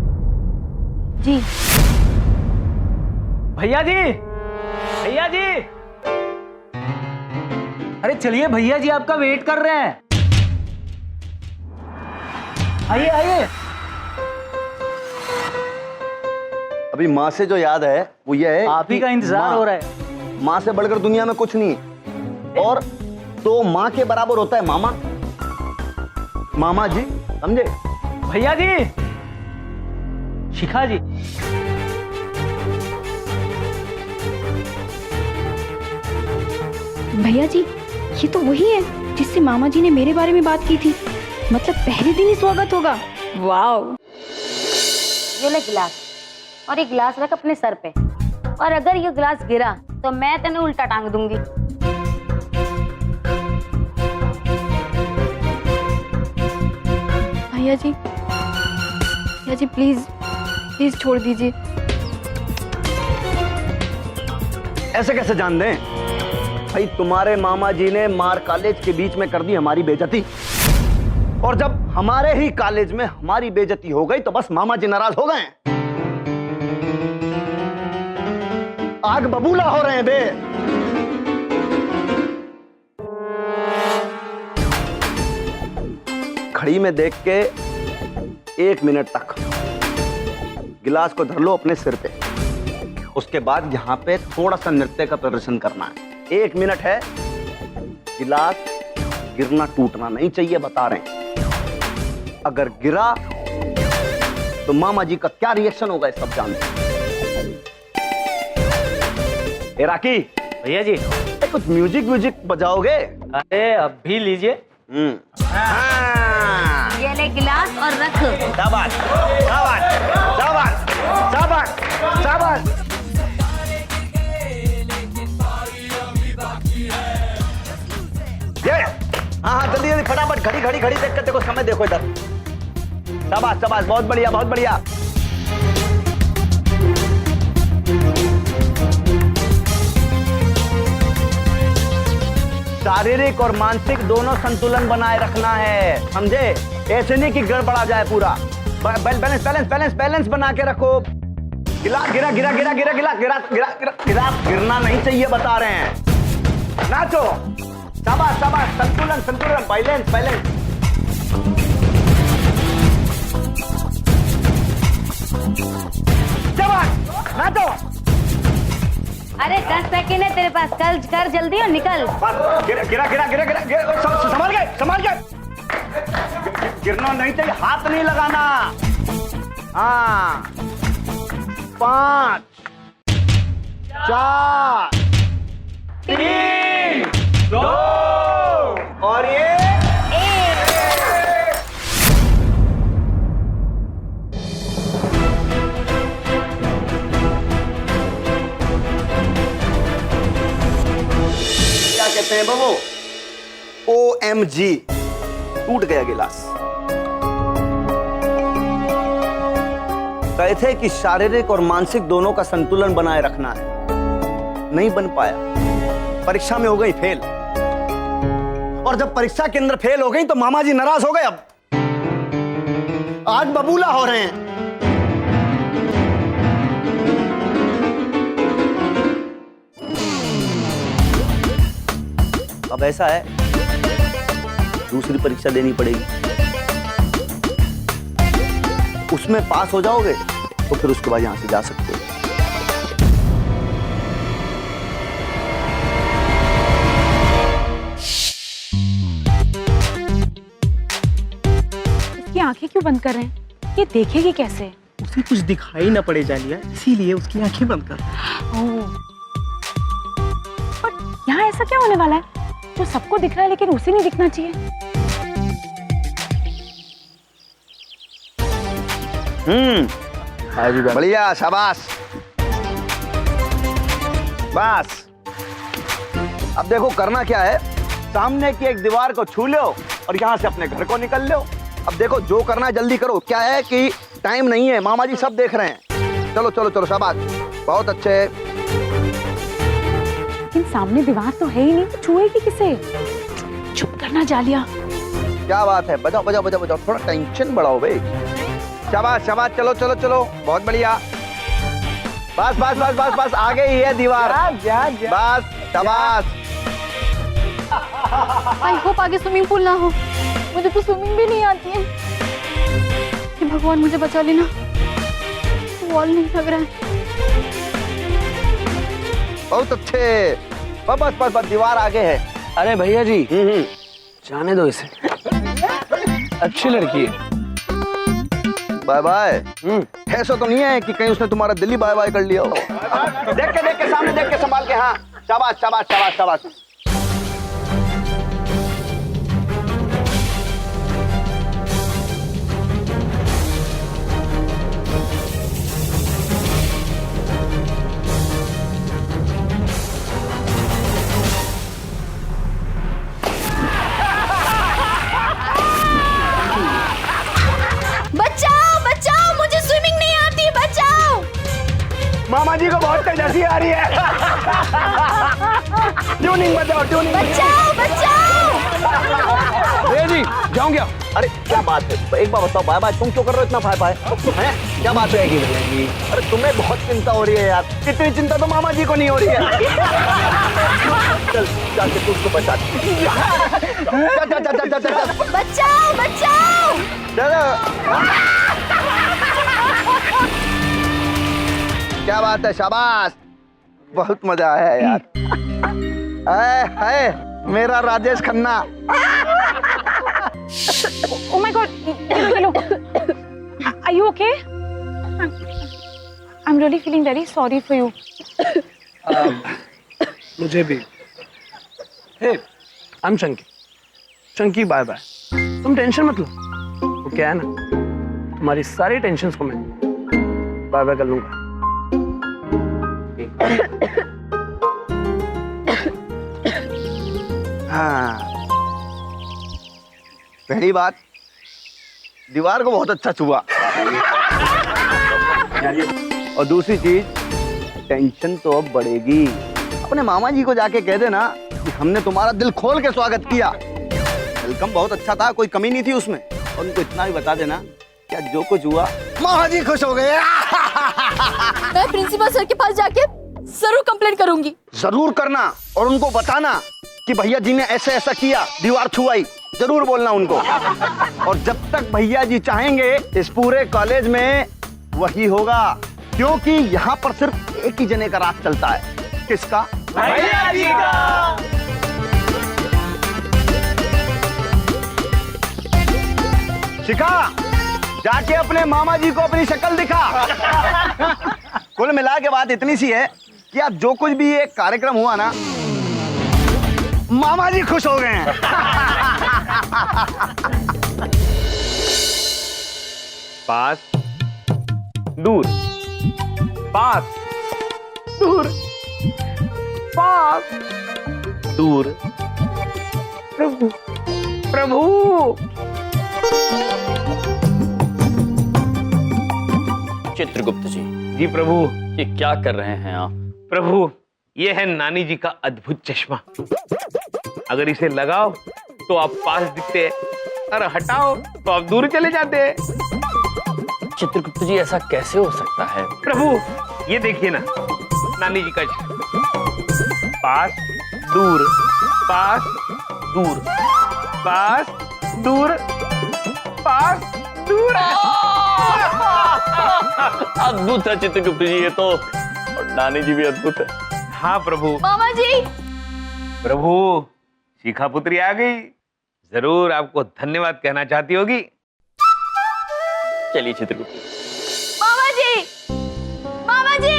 जी। भैया जी, भैया जी, अरे चलिए, भैया जी आपका वेट कर रहे हैं। आइए आइए। अभी माँ से जो याद है वो ये है, आप ही का इंतजार हो रहा है। माँ से बढ़कर दुनिया में कुछ नहीं, और तो माँ के बराबर होता है मामा। मामा जी, समझे? भैया जी, शिखा जी। भैया जी, ये तो वही है जिससे मामा जी ने मेरे बारे में बात की थी। मतलब पहले दिन ही स्वागत होगा। वाओ। ये ले गिलास, और ये गिलास रख अपने सर पे, और अगर ये गिलास गिरा तो मैं तेने उल्टा टांग दूंगी। भैया जी प्लीज प्लीज छोड़ दीजिए। ऐसे कैसे जान दें भाई? तुम्हारे मामा जी ने मार कॉलेज के बीच में कर दी हमारी बेइज्जती, और जब हमारे ही कॉलेज में हमारी बेइज्जती हो गई तो बस मामा जी नाराज हो गए। आग बबूला हो रहे हैं बे। घड़ी में देख के 1 मिनट तक गिलास को धर लो अपने सिर पे, उसके बाद यहां पे थोड़ा सा नृत्य का प्रदर्शन करना है। 1 मिनट है, गिलास गिरना टूटना नहीं चाहिए, बता रहे हैं। अगर गिरा तो मामा जी का क्या रिएक्शन होगा सब जानते हैं। ए राकी, भैया जी, कुछ म्यूजिक बजाओगे? अरे अभी लीजिए। ये ले गिलास और रख। शाबाश शाबाश शाबाश शाबाश शाबाश। ये हाँ जल्दी जल्दी फटाफट, घड़ी घड़ी घड़ी देख कर देखो, समय देखो इधर। शाबाश शाबाश, बहुत बढ़िया बहुत बढ़िया। शारीरिक और मानसिक दोनों संतुलन बनाए रखना है, समझे? ऐसे नहीं कि गड़बड़ा जाए पूरा। बैलेंस बैलेंस बैलेंस बैलेंस बना के रखो। गिलास गिरा गिरा गिरा गिरा गिरा गिरा गिरा गिलास गिरना नहीं चाहिए, बता रहे हैं। नाचो, शाबाश शाबाश, संतुलन संतुलन, बैलेंस बैलेंस। शाबाश, नाचो। अरे 10 सेकेंड है तेरे पास, कल कर जल्दी और निकल। गिरा गिरा गिरा गिरा गिरा, संभाल के संभाल के। गिरना नहीं चाहिए, हाथ नहीं लगाना। हाँ, 5 4 3 2 और ये क्या कहते हैं बाबू? OMG, टूट गया गिलास। कहे थे कि शारीरिक और मानसिक दोनों का संतुलन बनाए रखना है, नहीं बन पाया। परीक्षा में हो गई फेल, और जब परीक्षा के अंदर फेल हो गई तो मामा जी नाराज हो गए। अब आज बबूला हो रहे हैं। अब ऐसा है, दूसरी परीक्षा देनी पड़ेगी। उसमें पास हो जाओगे तो फिर उसके बाद यहां से जा सकते हो। इसकी आंखें क्यों बंद कर रहे हैं? ये देखेगी कैसे? उसे कुछ दिखाई ना पड़े जालिया, इसीलिए उसकी आंखें बंद कर। पर यहाँ ऐसा क्या होने वाला है जो सबको दिख रहा है लेकिन उसे नहीं दिखना चाहिए? बढ़िया, शाबाश। बस अब देखो करना क्या है, सामने की एक दीवार को छू लो और यहाँ से अपने घर को निकल लो। अब देखो जो करना है जल्दी करो, क्या है कि टाइम नहीं है, मामा जी सब देख रहे हैं। चलो चलो चलो, शाबाश, बहुत अच्छे। लेकिन सामने दीवार तो है ही नहीं, तो छुएगी किसे? चुप करना जालिया। क्या बात है, बजाओ बजाओ बजाओ बजाओ, थोड़ा टेंशन बढ़ाओ भाई। शाबाश शाबाश, चलो चलो चलो, बहुत बढ़िया। बस बस बस बस बस, आ गई है दीवार। बस शाबाश। आई होप आगे स्विमिंग पूल ना हो, मुझे तो स्विमिंग भी नहीं आती है। हे भगवान मुझे बचा लेना, वॉल नहीं लग रहा है। बहुत अच्छे, बस बस बस बस, दीवार आगे है। अरे भैया जी, जाने दो इसे, अच्छी लड़की है। Bye bye. ऐसा तो नहीं है कि कहीं उसने तुम्हारा दिल्ली बाय बाय कर लिया हो। देख के सामने देख के संभाल के। हाँ शाबाश शाबाश शाबाश शाबाश। बचाओ बचाओ, मुझे स्विमिंग नहीं आती, बचाओ। मामा जी को बहुत तेज हंसी आ रही है। ट्यूनिंग बजाओ, ट्यूनिंग। बचाओ बचाओ। भैया जी जाऊं क्या? अरे क्या बात है, एक बार बताओ, बाय बाय तुम क्यों कर रहे हो इतना फाय फाय? हैं क्या बात है भैया जी? अरे तुम्हें बहुत चिंता हो रही है यार, इतनी चिंता तो मामा जी को नहीं हो रही है। चल जाके तू उसको बचा। बचाओ बचाओ। क्या बात है, शाबाश, बहुत मजा आया यार। है मेरा Rajesh Khanna. Oh my God, ये लो। Are you okay? I'm really feeling very sorry for you. मुझे भी। Hey, I'm Chunky. Chunky bye bye. तुम टेंशन मत लो। वो क्या है ना, तुम्हारी सारी टेंशन्स को मैं बाय बाय कर लूंगा। हाँ, पहली बात, दीवार को बहुत अच्छा छुआ। और दूसरी चीज, टेंशन तो अब बढ़ेगी। अपने मामा जी को जाके कह देना कि हमने तुम्हारा दिल खोल के स्वागत किया, वेलकम बहुत अच्छा था, कोई कमी नहीं थी उसमें। और उनको इतना भी बता देना क्या जो कुछ हुआ, मामा जी खुश हो गए। मैं प्रिंसिपल सर के पास जाके जरूर कंप्लेंट करूंगी। जरूर करना और उनको बताना कि भैया जी ने ऐसे ऐसा किया, दीवार छुआई, जरूर बोलना उनको। और जब तक भैया जी चाहेंगे इस पूरे कॉलेज में वही होगा, क्योंकि यहाँ पर सिर्फ एक ही जने का राज चलता है। किसका? भैया जी का। शिखा, जाके अपने मामा जी को अपनी शक्ल दिखा। कुल मिला के बात इतनी सी है कि आप जो कुछ भी ये कार्यक्रम हुआ ना, मामा जी खुश हो गए हैं। पास दूर, पास दूर, पास दूर। प्रभु प्रभु। चित्रगुप्त जी। जी प्रभु। ये क्या कर रहे हैं आप? प्रभु, ये है नानी जी का अद्भुत चश्मा। अगर इसे लगाओ तो आप पास दिखते हैं और हटाओ तो आप दूर चले जाते हैं। चित्रगुप्त जी, ऐसा कैसे हो सकता है? प्रभु ये देखिए ना, नानी जी का पास दूर, पास दूर, पास दूर, पास दूर। अद्भुत है चित्रगुप्त जी ये तो, और नानी जी भी अद्भुत है। हाँ प्रभु। मामा जी। प्रभु, शिखा पुत्री आ गई, जरूर आपको धन्यवाद कहना चाहती होगी। चलिए चित्रगुप्त। मामा जी, मामा जी।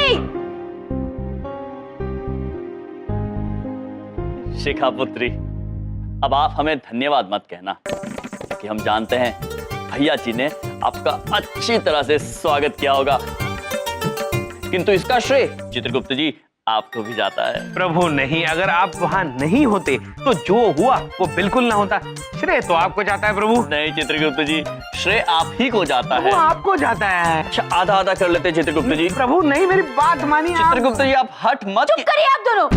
शिखा पुत्री, अब आप हमें धन्यवाद मत कहना, कि हम जानते हैं भैया जी ने आपका अच्छी तरह से स्वागत किया होगा, किंतु इसका श्रेय चित्रगुप्त जी आपको भी जाता है। प्रभु नहीं, अगर आप वहाँ नहीं होते तो जो हुआ वो बिल्कुल ना होता। श्रेय तो आपको जाता है प्रभु। नहीं चित्रगुप्त जी, श्रेय आप ही को जाता है। वो आपको जाता है। अच्छा आधा आधा कर लेते चित्रगुप्त जी। प्रभु नहीं, मेरी बात मानिए। चित्रगुप्त जी आप हट मत। चुप करिए आप दोनों।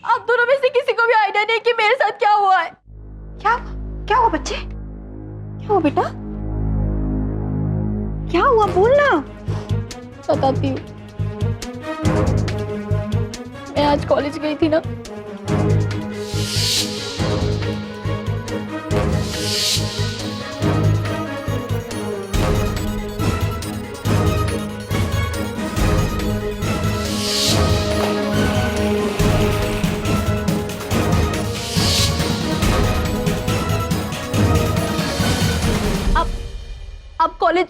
आप दोनों में से किसी को भी आइडिया नहीं कि मेरे साथ क्या हुआ है। क्या हुआ बच्चे? क्या हुआ बेटा? क्या हुआ बोलना। बताती हूँ। मैं आज कॉलेज गई थी ना, आप कॉलेज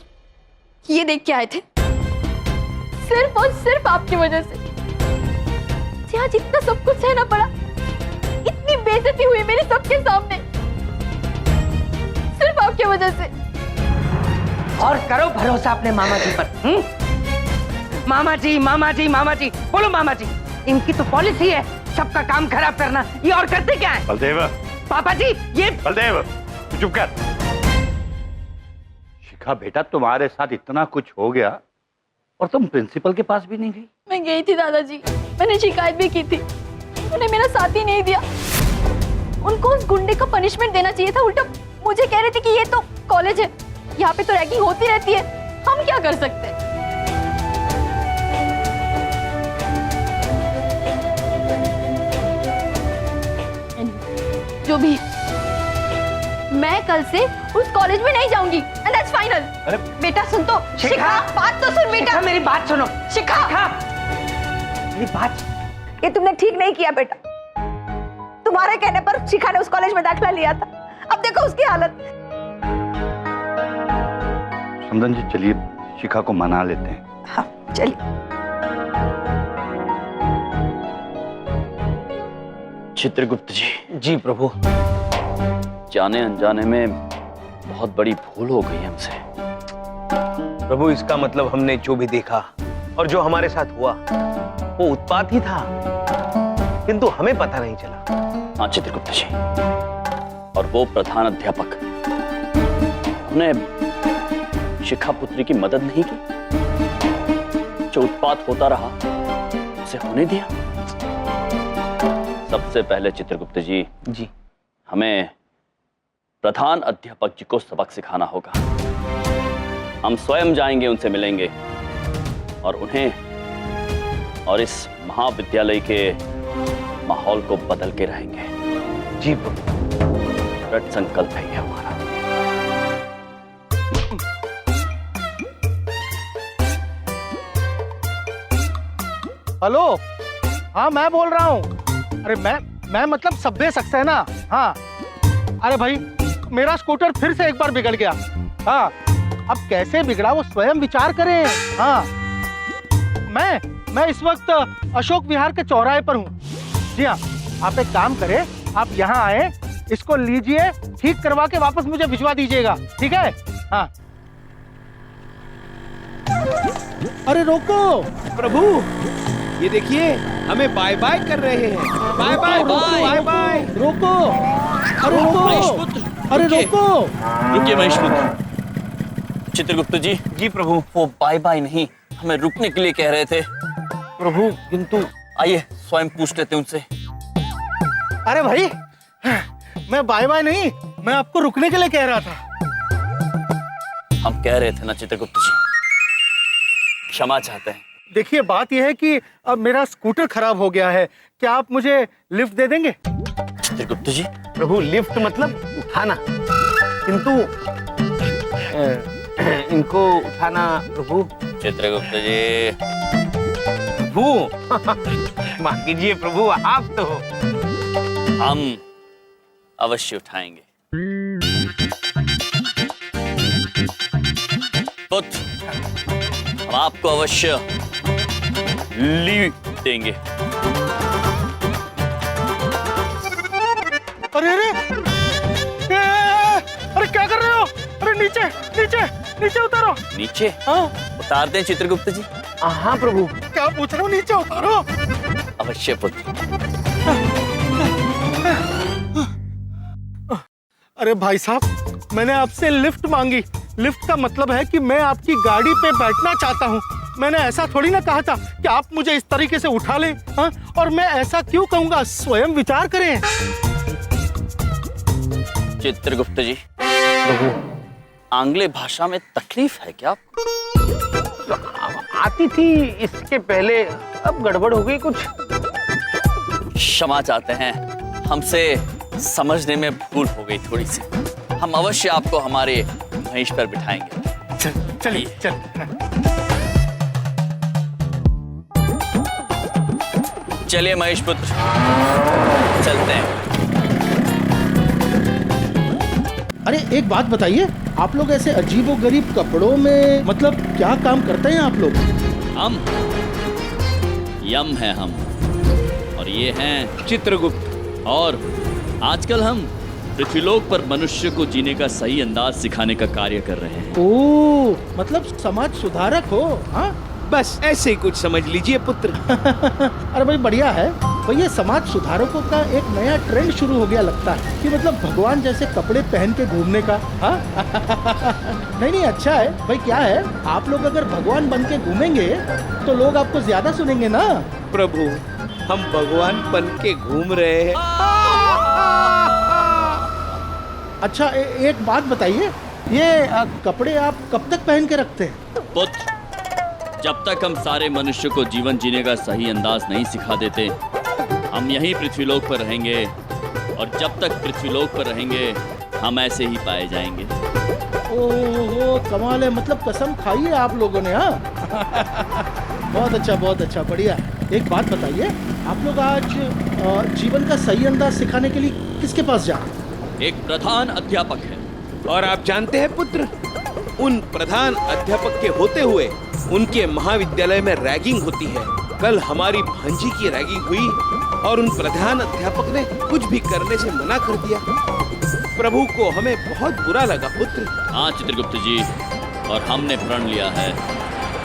ये देख के आए थे सिर्फ और सिर्फ आपकी वजह से। आज इतना सब कुछ सहना पड़ा, इतनी बेइज्जती हुई मेरी सबके सामने, सिर्फ आपकी वजह से। और करो भरोसा अपने मामा जी पर। मामा जी मामा जी मामा जी बोलो मामा जी। इनकी तो पॉलिसी है सबका काम खराब करना। ये और करते क्या है? बलदेव। पापा जी ये बलदेव चुप कर। शिखा बेटा, तुम्हारे साथ इतना कुछ हो गया और तुम प्रिंसिपल के पास भी नहीं गई? मैं गई थी दादाजी, मैंने शिकायत भी की थी, उन्होंने मेरा साथ ही नहीं दिया। उनको उस गुंडे को पनिशमेंट देना चाहिए था, उल्टा मुझे कह रहे थे कि ये तो कॉलेज है, यहाँ पे तो रैगिंग होती रहती है, हम क्या कर सकते हैं। जो भी, मैं कल से उस कॉलेज में नहीं जाऊंगी एंड दैट्स फाइनल। बेटा सुन तो, शिखा बात तो सुन बेटा। शिखा मेरी बात सुनो। शिखा मेरी बात। ये तुमने ठीक नहीं किया बेटा। तुम्हारे कहने पर शिखा ने उस कॉलेज में दाखिला लिया था, अब देखो उसकी हालत। समदन जी चलिए शिखा को मना लेते हैं। हाँ चलिए। चित्रगुप्त जी। जी प्रभु। जाने अनजाने में बहुत बड़ी भूल हो गई हमसे। प्रभु इसका मतलब हमने जो भी देखा और जो हमारे साथ हुआ वो उत्पात ही था, किंतु हमें पता नहीं चला। हाँ चित्रगुप्त जी, और वो प्रधान अध्यापक उन्हें शिखा पुत्री की मदद नहीं की, जो उत्पात होता रहा उसे होने दिया। सबसे पहले चित्रगुप्त जी हमें प्रधान अध्यापक जी को सबक सिखाना होगा। हम स्वयं जाएंगे, उनसे मिलेंगे और उन्हें और इस महाविद्यालय के माहौल को बदल के रहेंगे। जी प्रभु। दृढ़ संकल्प है ये हमारा। हेलो, हाँ मैं बोल रहा हूँ। अरे मैं मतलब सभ्य सक्सेना। हाँ अरे भाई मेरा स्कूटर फिर से एक बार बिगड़ गया। हाँ अब कैसे बिगड़ा वो स्वयं विचार करें। हाँ मैं इस वक्त अशोक विहार के चौराहे पर हूँ। जी हाँ, आप एक काम करें, आप यहाँ आए, इसको लीजिए, ठीक करवा के वापस मुझे भिजवा दीजिएगा, ठीक है? हाँ। अरे रोको प्रभु, ये देखिए हमें बाय बाय कर रहे हैं। Bye bye bye bye. रोको, अरे रोको, अरे रोको, रुकिए महेशपुत्र। चित्रगुप्त जी। जी प्रभु। वो बाय बाय नहीं, हमें रुकने के लिए कह रहे थे। प्रभु किंतु आइए स्वयं पूछ लेते उनसे। अरे भाई मैं बाय बाय नहीं, मैं आपको रुकने के लिए कह रहा था। हम कह रहे थे ना चित्रगुप्त जी, क्षमा चाहते हैं। देखिए बात यह है कि अब मेरा स्कूटर खराब हो गया है, क्या आप मुझे लिफ्ट दे देंगे? चित्रगुप्त जी। प्रभु लिफ्ट मतलब उठाना, किंतु इनको उठाना प्रभु। चित्रगुप्त जी। प्रभु माफ कीजिए प्रभु, आप तो। हम अवश्य उठाएंगे। पुत्र, हम आपको अवश्य लीव देंगे। अरे अरे अरे क्या कर रहे हो? अरे नीचे नीचे नीचे उतारो। नीचे? हाँ। उतारते हैं चित्रगुप्त जी? हाँ प्रभु। क्या पूछ रहा हूँ, नीचे उतारो। अवश्य पुत्र। अरे भाई साहब, मैंने आपसे लिफ्ट मांगी। लिफ्ट का मतलब है कि मैं आपकी गाड़ी पे बैठना चाहता हूँ। मैंने ऐसा थोड़ी ना कहा था कि आप मुझे इस तरीके से उठा लें। हाँ? और मैं ऐसा क्यों कहूँगा, स्वयं विचार करें। चित्रगुप्त जी, प्रभु, आंग्ल भाषा में तकलीफ है क्या? आती थी इसके पहले, अब गड़बड़ हो गई कुछ। क्षमा चाहते हैं, हमसे समझने में भूल हो गई थोड़ी सी। हम अवश्य आपको हमारे महिष पर बिठाएंगे। चलिए चल। चलिए महेश पुत्र, चलते हैं। अरे एक बात बताइए, आप लोग ऐसे अजीबोगरीब कपड़ों में मतलब क्या काम करते हैं आप लोग? हम यम हैं हम, और ये हैं चित्रगुप्त। और आजकल हम पृथ्वीलोक पर मनुष्य को जीने का सही अंदाज सिखाने का कार्य कर रहे हैं। ओह, मतलब समाज सुधारक हो? हाँ, बस ऐसे ही कुछ समझ लीजिए पुत्र। अरे भाई बढ़िया है भाई, ये समाज सुधारकों का एक नया ट्रेंड शुरू हो गया लगता है कि मतलब भगवान जैसे कपड़े पहन के घूमने का। हाँ? नहीं अच्छा है भाई। क्या है, आप लोग अगर भगवान बन के घूमेंगे तो लोग आपको ज्यादा सुनेंगे ना। प्रभु, हम भगवान बन के घूम रहे हैं। अच्छा एक बात बताइए, ये कपड़े आप कब तक पहन के रखते हैं? पुत्र, जब तक हम सारे मनुष्य को जीवन जीने का सही अंदाज नहीं सिखा देते, हम यहीं पृथ्वीलोक पर रहेंगे, और जब तक पृथ्वीलोक पर रहेंगे हम ऐसे ही पाए जाएंगे। ओहो, कमाल है, मतलब कसम खाई है आप लोगों ने। हाँ बहुत अच्छा, बढ़िया। एक बात बताइए, आप लोग आज जीवन का सही अंदाज सिखाने के लिए किसके पास जा रहे हैं? एक प्रधान अध्यापक है। और आप जानते हैं पुत्र, उन प्रधान अध्यापक के होते हुए उनके महाविद्यालय में रैगिंग होती है। कल हमारी भांजी की रैगिंग हुई और उन प्रधान अध्यापक ने कुछ भी करने से मना कर दिया। प्रभु को हमें बहुत बुरा लगा पुत्र। हाँ चित्रगुप्त जी, और हमने प्रण लिया है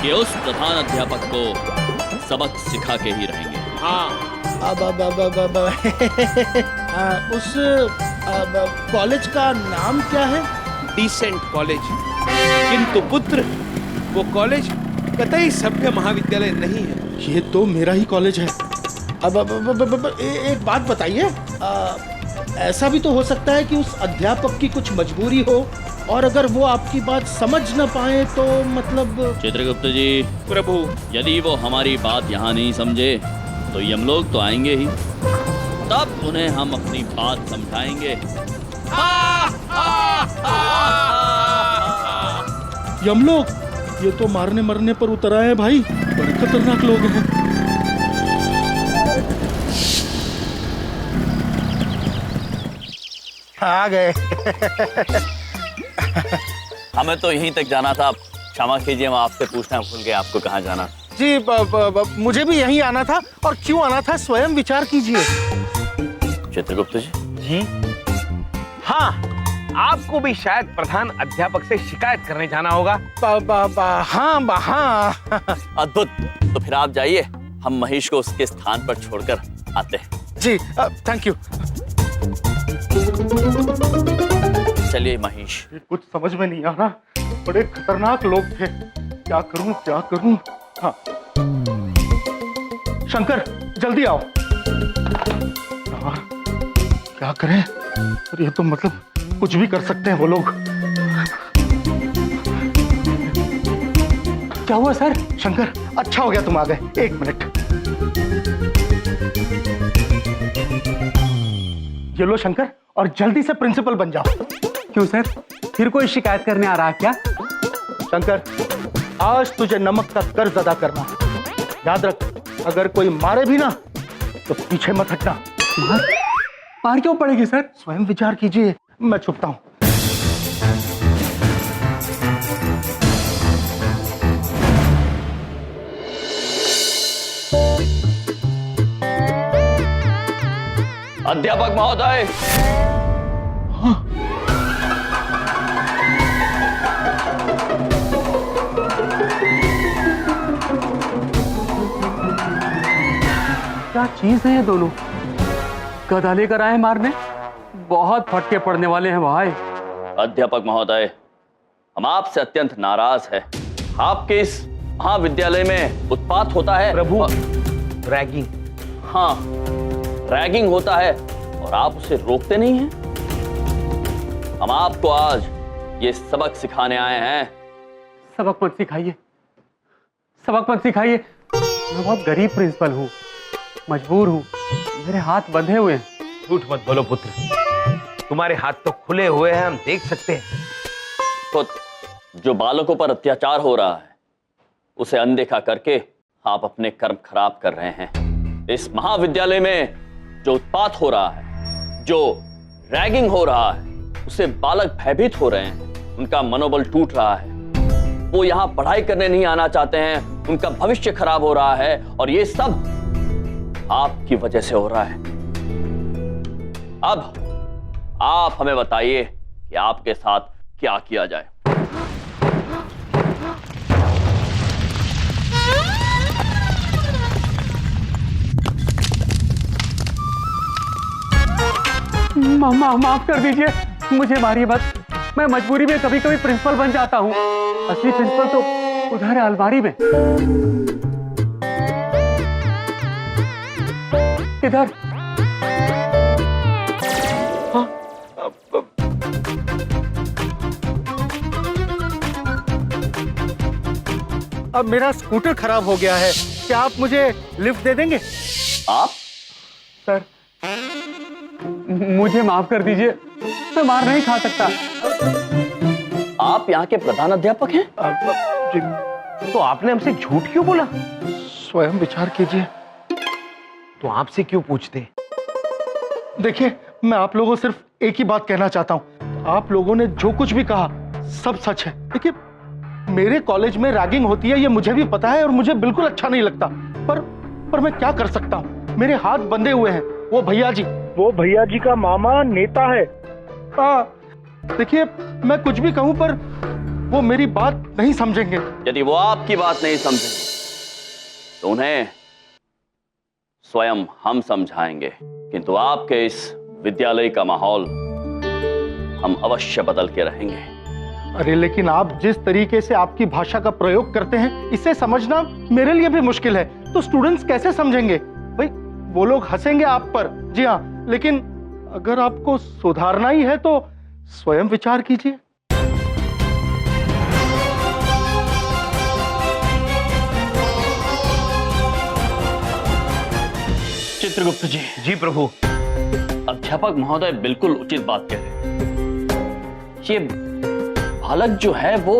कि उस प्रधान अध्यापक को सबक सिखा के ही रहेंगे। हाँ, उस कॉलेज का नाम क्या है? Decent college. किंतु पुत्र, वो कॉलेज कतई सभ्य महाविद्यालय नहीं है। ये तो मेरा ही कॉलेज है। अब एक बात बताइए, ऐसा भी तो हो सकता है कि उस अध्यापक की कुछ मजबूरी हो, और अगर वो आपकी बात समझ न पाए तो मतलब। चित्रगुप्त जी, प्रभु, यदि वो हमारी बात यहाँ नहीं समझे तो यमलोक तो आएंगे ही, तब उन्हें हम अपनी बात समझाएंगे। यमलोक? ये तो मारने मरने पर उतर आए हैं भाई, बड़े खतरनाक लोग हैं। आ गए। हमें तो यहीं तक जाना था, क्षमा कीजिए, हम आपसे पूछना भूल गए आपको कहाँ जाना। जी मुझे भी यहीं आना था, और क्यों आना था स्वयं विचार कीजिए। चित्रगुप्त जी? हाँ, आपको भी शायद प्रधान अध्यापक से शिकायत करने जाना होगा। हाँ। अद्भुत, तो फिर आप जाइए, हम महेश को उसके स्थान पर छोड़कर आते हैं। जी थैंक यू। चलिए महेश। कुछ समझ में नहीं आ रहा, बड़े खतरनाक लोग थे। क्या करूं? हाँ शंकर, जल्दी आओ। क्या करें? ये तो मतलब कुछ भी कर सकते हैं वो लोग। क्या हुआ सर? शंकर, अच्छा हो गया तुम आ गए। एक मिनट, ये लो शंकर, और जल्दी से प्रिंसिपल बन जाओ। क्यों सर, फिर कोई शिकायत करने आ रहा है क्या? शंकर, आज तुझे नमक का कर्ज अदा करना। याद रख, अगर कोई मारे भी ना तो पीछे मत हटना। मार क्यों पड़ेगी सर? स्वयं विचार कीजिए, मैं छुपता हूं। अध्यापक महोदय, क्या चीज है ये दोनों? गधा लेकर आए मारने? बहुत फटके पड़ने वाले हैं भाई। अध्यापक महोदय, हम आपसे अत्यंत नाराज है। आपके इस महाविद्यालय में उत्पात होता है। प्रभु, रैगिंग। हाँ, रैगिंग होता है और आप उसे रोकते नहीं हैं। हम आपको आज ये सबक सिखाने आए हैं। सबक मत सिखाइए, सबक मत सिखाइए। मैं बहुत गरीब प्रिंसिपल हूँ, मजबूर हूँ, मेरे हाथ बंधे हुए हैं। झूठ मत बोलो पुत्र, तुम्हारे हाथ तो खुले हुए हैं, हम देख सकते हैं। तो जो बालकों पर अत्याचार हो रहा है उसे अनदेखा करके आप अपने कर्म खराब कर रहे हैं। इस महाविद्यालय में जो उत्पात हो रहा है, जो रैगिंग हो रहा है, उससे बालक भयभीत हो रहे हैं, उनका मनोबल टूट रहा है, वो यहाँ पढ़ाई करने नहीं आना चाहते हैं, उनका भविष्य खराब हो रहा है और ये सब आपकी वजह से हो रहा है। अब आप हमें बताइए कि आपके साथ क्या किया जाए। माफ कर दीजिए, मुझे मारिए मत। मैं मजबूरी में कभी कभी प्रिंसिपल बन जाता हूँ। असली प्रिंसिपल तो उधर है अलमारी में। किधर? हाँ? अब मेरा स्कूटर खराब हो गया है, क्या आप मुझे लिफ्ट दे देंगे? आप? सर, मुझे माफ कर दीजिए, मैं मार नहीं खा सकता। आप यहाँ के प्रधान अध्यापक हैं? तो आपने हमसे झूठ क्यों बोला? स्वयं विचार कीजिए। तो आपसे क्यों पूछते? देखिए, मैं आप लोगों को सिर्फ एक ही बात कहना चाहता हूँ। आप लोगों ने जो कुछ भी कहा सब सच है। देखिए, मेरे कॉलेज में रैगिंग होती है, ये मुझे भी पता है और मुझे बिल्कुल अच्छा नहीं लगता। पर मैं क्या कर सकता हूँ, मेरे हाथ बंधे हुए हैं। वो भैया जी का मामा नेता है। देखिए, मैं कुछ भी कहूँ पर वो मेरी बात नहीं समझेंगे। यदि वो आपकी बात नहीं समझेंगे तो उन्हें स्वयं हम समझाएंगे। किंतु आपके इस विद्यालय का माहौल हम अवश्य बदल के रहेंगे। अरे लेकिन आप जिस तरीके से आपकी भाषा का प्रयोग करते हैं, इसे समझना मेरे लिए भी मुश्किल है। तो स्टूडेंट्स कैसे समझेंगे? भाई, वो लोग हंसेंगे आप पर, जी हाँ, लेकिन अगर आपको सुधारना ही है तो स्वयं विचार कीजिए। चित्रगुप्त जी। जी प्रभु। अध्यापक महोदय बिल्कुल उचित बात कह रहे हैं। ये बालक जो है वो,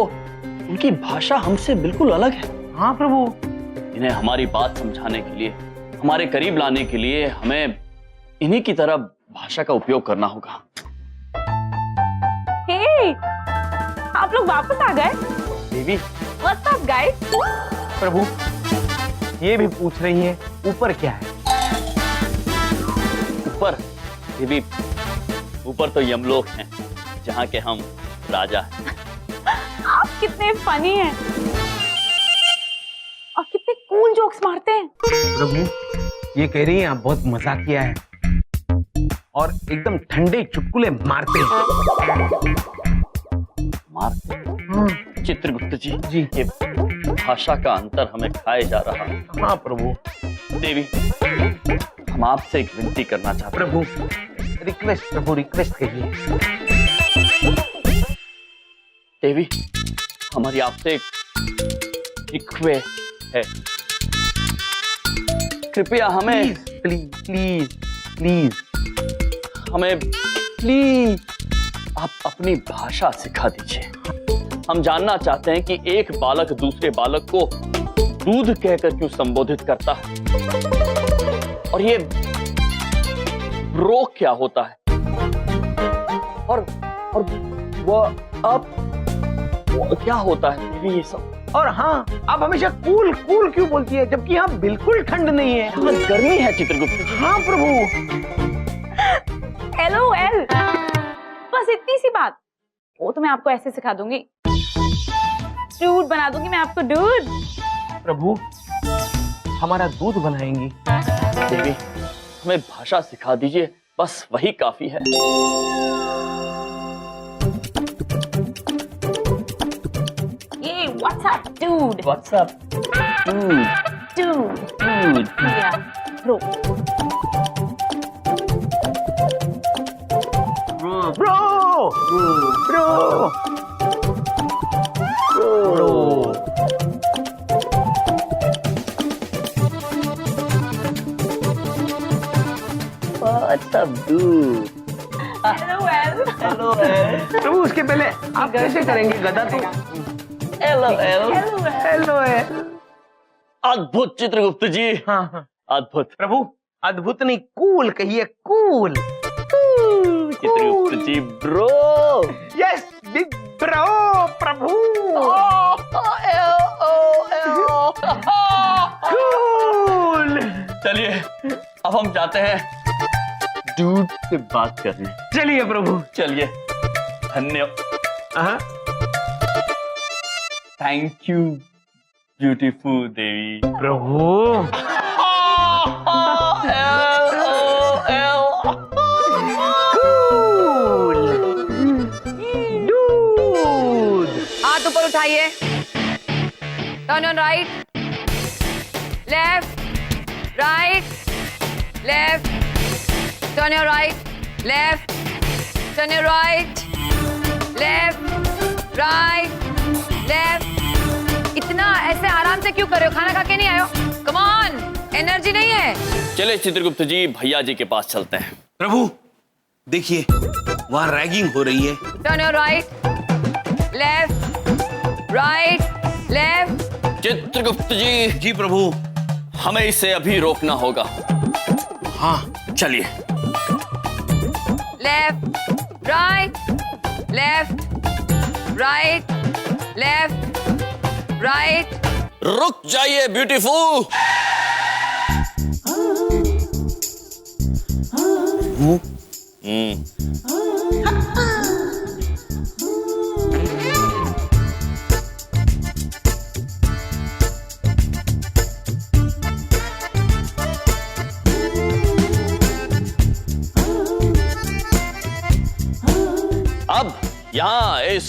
उनकी भाषा हमसे बिल्कुल अलग है। हाँ प्रभु। इन्हें हमारी बात समझाने के लिए, हमारे करीब लाने के लिए हमें इन्हीं की तरह भाषा का उपयोग करना होगा। हे, आप लोग वापस आ गए? देवी, व्हाट्स अप गाइस? प्रभु, ये भी पूछ रही है ऊपर क्या है? ऊपर? देवी, ऊपर तो यमलोक हैं, जहाँ के हम राजा हैं। आप कितने फनी हैं और कितने कूल जोक्स मारते हैं। प्रभु, ये कह रही हैं आप बहुत मजाक किया है और एकदम ठंडे चुटकुले मारते हैं। मारते? चित्रगुप्त जी, ये भाषा का अंतर हमें खाए जा रहा है। हाँ प्रभु। देवी, हम आपसे एक विनती करना चाहते हैं। प्रभु, रिक्वेस्ट प्रभु, रिक्वेस्ट करिए। देवी, हमारी आपसे एक रिक्वेस्ट है। कृपया हमें प्लीज प्लीज प्लीज हमें प्लीज आप अपनी भाषा सिखा दीजिए। हम जानना चाहते हैं कि एक बालक दूसरे बालक को दूध कहकर क्यों संबोधित करता है, और ये रोग क्या होता है, और वो अब क्या होता है ये सब। और हाँ, आप हमेशा कूल कूल क्यों बोलती है, जबकि यहाँ बिल्कुल ठंड नहीं है, यहाँ गर्मी है चित्रगुप्त जी। हाँ प्रभु। LOL, बस इतनी सी बात। वो तो मैं आपको ऐसे सिखा दूंगी, दूध बना दूंगी मैं आपको, दूध। प्रभु, हमारा दूध बनाएंगी? देवी, हमें भाषा सिखा दीजिए, बस वही काफी है। Hey, what's up, dude? What's up, dude? Dude. Yeah, bro. What's up, dude? प्रभु उसके पहले आप कैसे करेंगे गदा तो? हेलो अद्भुत चित्रगुप्त जी। हाँ हाँ अद्भुत। प्रभु, अद्भुत नहीं, कूल कहिए, कूल। चित्रगुप्त जी ब्रो। यस बिग ब्रो प्रभु। कूल। चलिए अब हम जाते हैं डूड से बात करने। चलिए प्रभु। चलिए, धन्यवाद। थैंक यू ब्यूटीफुल देवी। प्रभु हाथ ऊपर उठाइए। Turn on right, left, right, left, turn your right, left, turn your right, left, right, left. इतना ऐसे आराम से क्यों कर रहे हो? खाना खा के नहीं आए हो? कम ऑन, एनर्जी नहीं है। चले चित्रगुप्त जी, भैया जी के पास चलते हैं। प्रभु देखिए, वहाँ रैगिंग हो रही है। Turn your right, left, right, left. Chitragupta ji. जी प्रभु। हमें इसे अभी रोकना होगा। हाँ चलिए। Left, right, left, right, left, right. रुक जाइए ब्यूटीफुल। अब यहाँ इस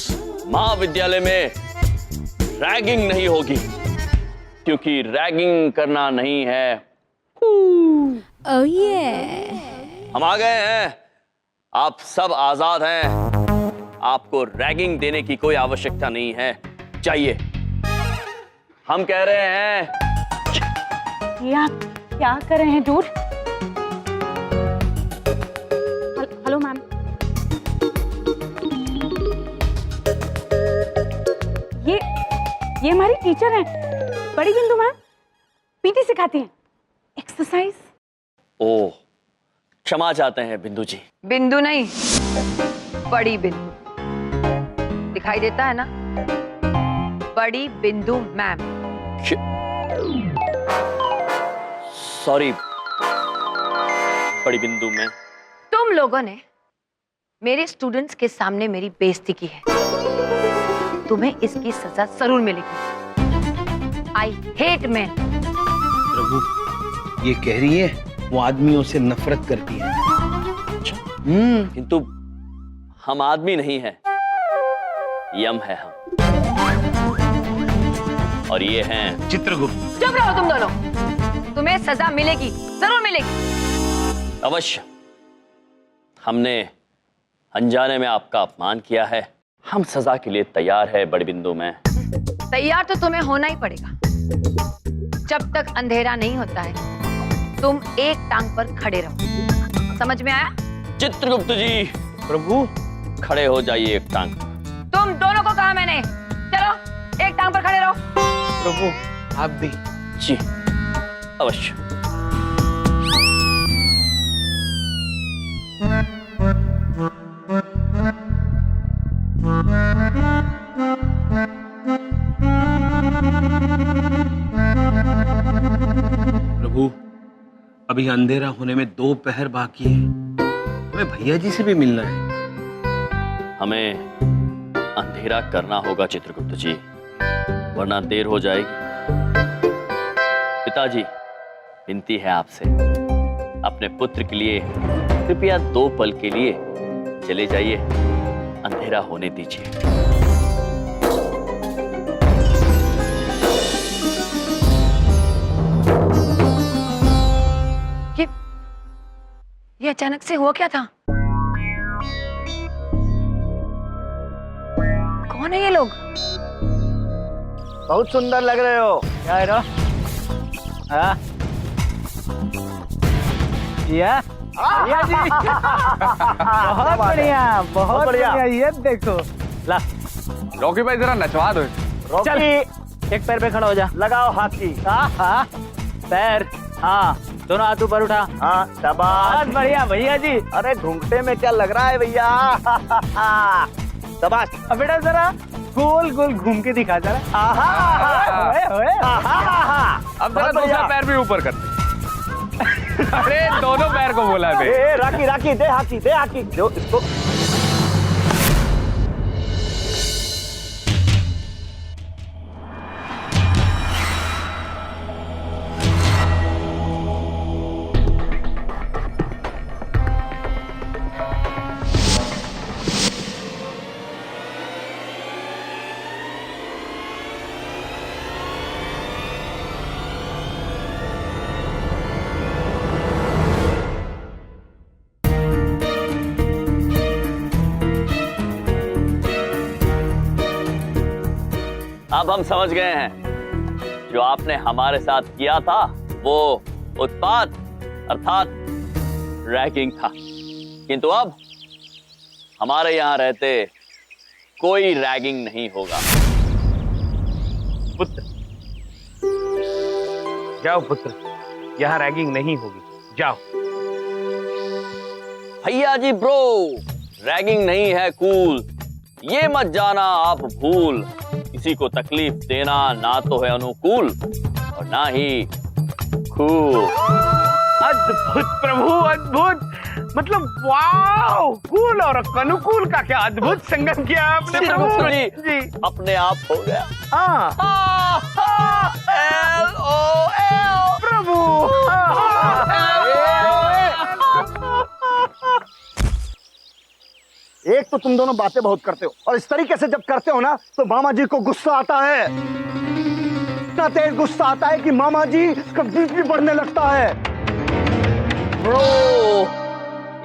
महाविद्यालय में रैगिंग नहीं होगी, क्योंकि रैगिंग करना नहीं है। Oh yeah. हम आ गए हैं, आप सब आजाद हैं, आपको रैगिंग देने की कोई आवश्यकता नहीं है। चाहिए, हम कह रहे हैं। ये आप क्या कर रहे हैं डूड? Hello ma'am. ये हमारी टीचर हैं, बड़ी बिंदु मैम। पीटी सिखाती हैं, एक्सरसाइज। ओह, क्षमा चाहते हैं बिंदु जी। बिंदु नहीं, बड़ी बिंदु। दिखाई देता है ना? बड़ी बिंदु मैम। सॉरी बड़ी बिंदु मैम। तुम लोगों ने मेरे स्टूडेंट्स के सामने मेरी बेइज्जती की है, तुम्हें इसकी सजा जरूर मिलेगी। I hate man. प्रभु ये कह रही है वो आदमियों से नफरत करती है। किंतु हम आदमी नहीं हैं, यम है हम, और ये हैं चित्रगुप्त। चुप रहो तुम दोनों, तुम्हें सजा मिलेगी, जरूर मिलेगी। अवश्य। हमने अनजाने में आपका अपमान किया है, हम सजा के लिए तैयार है बड़ी बिंदु में। तैयार तो तुम्हें होना ही पड़ेगा। जब तक अंधेरा नहीं होता है तुम एक टांग पर खड़े रहो, समझ में आया? चित्रगुप्त जी। प्रभु खड़े हो जाइए एक टांग। तुम दोनों को कहा मैंने, चलो एक टांग पर खड़े रहो। प्रभु आप भी। जी अवश्य। प्रभु अभी अंधेरा होने में 2 पहर बाकी है, हमें भैया जी से भी मिलना है। हमें अंधेरा करना होगा चित्रगुप्त जी, वरना देर हो जाएगी। पिताजी विनती है आपसे, अपने पुत्र के लिए कृपया 2 पल के लिए चले जाइए, अंधेरा होने दीजिए। ये अचानक से हुआ क्या था? कौन है ये लोग? बहुत सुंदर लग रहे हो। क्या है रो? हाँ? या? या जी। बहुत बढ़िया, बहुत बढ़िया। ये देखो। ला। रॉकी भाई जरा नचवा दो। चल, एक पैर पे खड़ा हो जा। लगाओ हाथी। हाँ, पैर, हाँ, दोनों हाथ ऊपर उठा। हाँ, शाबाश। बहुत बढ़िया भैया जी। अरे घूंघटे में क्या लग रहा है भैया? शाबाश। अब बेटा जरा गोल गोल घूम के दिखा जरा। अब जरा दूसरा पैर भी ऊपर कर। अरे दोनों पैर को बोला है। राखी राखी दे हाथी, दे हाथी जो इसको। अब हम समझ गए हैं जो आपने हमारे साथ किया था वो उत्पात अर्थात रैगिंग था, किंतु अब हमारे यहाँ रहते कोई रैगिंग नहीं होगा। पुत्र जाओ, पुत्र यहाँ रैगिंग नहीं होगी, जाओ। भैया जी ब्रो, रैगिंग नहीं है कूल, ये मत जाना आप भूल। किसी को तकलीफ देना ना तो है अनुकूल और ना ही कूल। अद्भुत प्रभु, अद्भुत। मतलब वाओ, कूल और अनुकूल का क्या अद्भुत संगम किया आपने प्रभु जी। अपने आप हो गया। LOL प्रभु। एक तो तुम दोनों बातें बहुत करते हो और इस तरीके से जब करते हो ना तो मामा जी को गुस्सा आता है। इतना तेज गुस्सा आता है कि मामा जी का बीपी बढ़ने लगता है। ब्रो,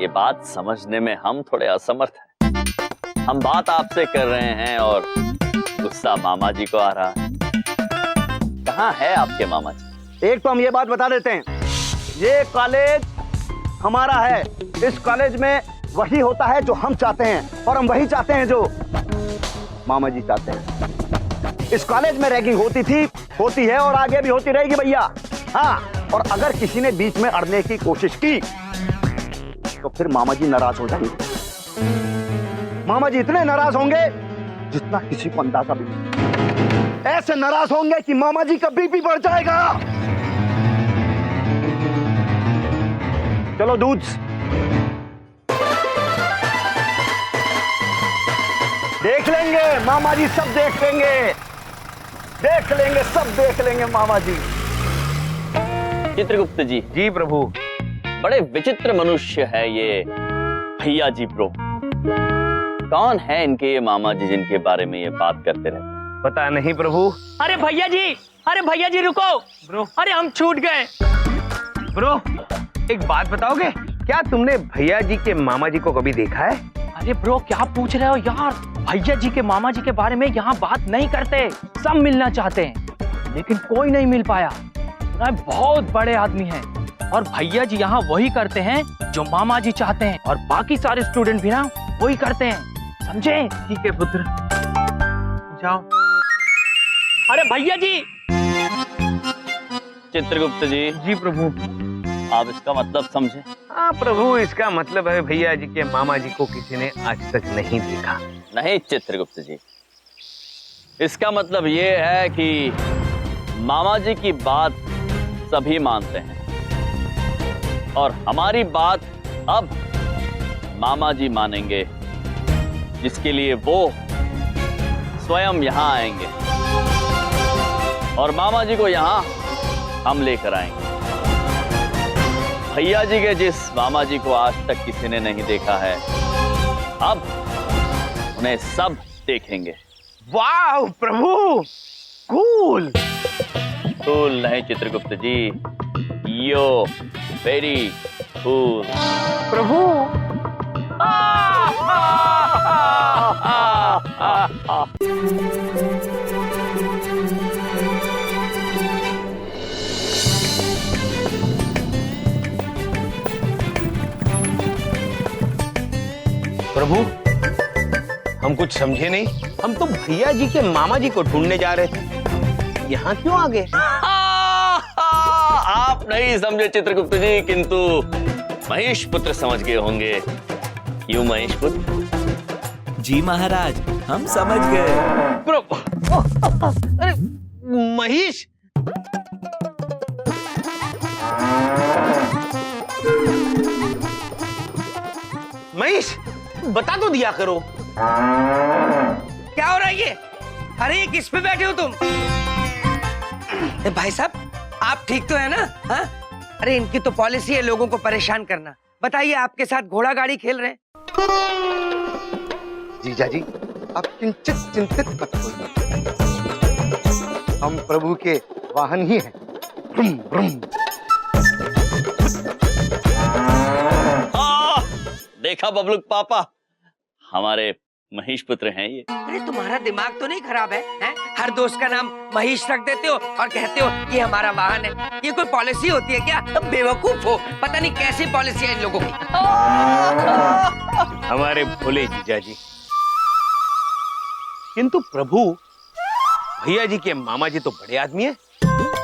ये बात समझने में हम थोड़े असमर्थ हैं। हम बात आपसे कर रहे हैं और गुस्सा मामा जी को आ रहा है। कहाँ है आपके मामा जी? एक तो हम ये बात बता देते हैं, ये कॉलेज हमारा है। इस कॉलेज में वही होता है जो हम चाहते हैं और हम वही चाहते हैं जो मामा जी चाहते हैं। इस कॉलेज में रैगिंग होती थी, होती है और आगे भी होती रहेगी भैया। हाँ, और अगर किसी ने बीच में अड़ने की कोशिश की तो फिर मामा जी नाराज हो जाएंगे। मामा जी इतने नाराज होंगे जितना किसी को अंदाजा भी नहीं। ऐसे नाराज होंगे कि मामा जी का बीपी बढ़ जाएगा। चलो दूध। देख लेंगे मामा जी, सब देख लेंगे, देख लेंगे, सब देख लेंगे मामा जी। चित्रगुप्त जी। जी प्रभु। बड़े विचित्र मनुष्य है ये भैया जी ब्रो। कौन है इनके ये मामा जी जिनके बारे में ये बात करते रहते? पता नहीं प्रभु। अरे भैया जी रुको ब्रो। अरे हम छूट गए ब्रो। एक बात बताओगे, क्या तुमने भैया जी के मामा जी को कभी देखा है? अरे ब्रो क्या पूछ रहे हो यार, भैया जी के मामा जी के बारे में यहाँ बात नहीं करते। सब मिलना चाहते हैं लेकिन कोई नहीं मिल पाया। बहुत बड़े आदमी हैं और भैया जी यहाँ वही करते हैं जो मामा जी चाहते हैं और बाकी सारे स्टूडेंट भी ना वही करते हैं, समझे? ठीक है पुत्र, जाओ। अरे भैया जी। चित्रगुप्त जी। जी प्रभु। आप इसका मतलब समझे? हाँ प्रभु, इसका मतलब है भैया जी के मामा जी को किसी ने आज तक नहीं देखा। नहीं चित्रगुप्त जी, इसका मतलब ये है कि मामा जी की बात सभी मानते हैं और हमारी बात अब मामा जी मानेंगे, जिसके लिए वो स्वयं यहाँ आएंगे और मामा जी को यहाँ हम लेकर आएंगे। भैया जी के जिस मामा जी को आज तक किसी ने नहीं देखा है, अब उन्हें सब देखेंगे। वाह प्रभु, कूल। कूल नहीं चित्रगुप्त जी, यो वेरी कूल। प्रभु प्रभु, हम कुछ समझे नहीं। हम तो भैया जी के मामा जी को ढूंढने जा रहे थे, यहाँ क्यों आ गए? आप नहीं समझे चित्रगुप्त जी, किंतु महेश पुत्र समझ गए होंगे। क्यों महेश पुत्र? जी महाराज, हम समझ गए। अरे महेश, महेश बता तो दिया करो। क्या हो रहा है ये? अरे किस पे बैठे हो तुम? भाई साहब, आप ठीक तो है ना? हाँ? अरे इनकी तो पॉलिसी है लोगों को परेशान करना। बताइए, आपके साथ घोड़ा गाड़ी खेल रहे हैं। जीजा जी, आप किंचित चिंतित मत होइए। हम प्रभु के वाहन ही हैं। ब्रुम, ब्रुम। देखा बबलुक पापा, हमारे महेश पुत्र हैं ये। अरे तुम्हारा दिमाग तो नहीं खराब है, हैं? हर दोस्त का नाम महेश रख देते हो और कहते हो ये हमारा वाहन है। ये कोई पॉलिसी होती है क्या? अब बेवकूफ हो, पता नहीं कैसी पॉलिसी है इन लोगों की। हमारे भोले जीजा जी। किंतु प्रभु, भैया जी के मामा जी तो बड़े आदमी हैं,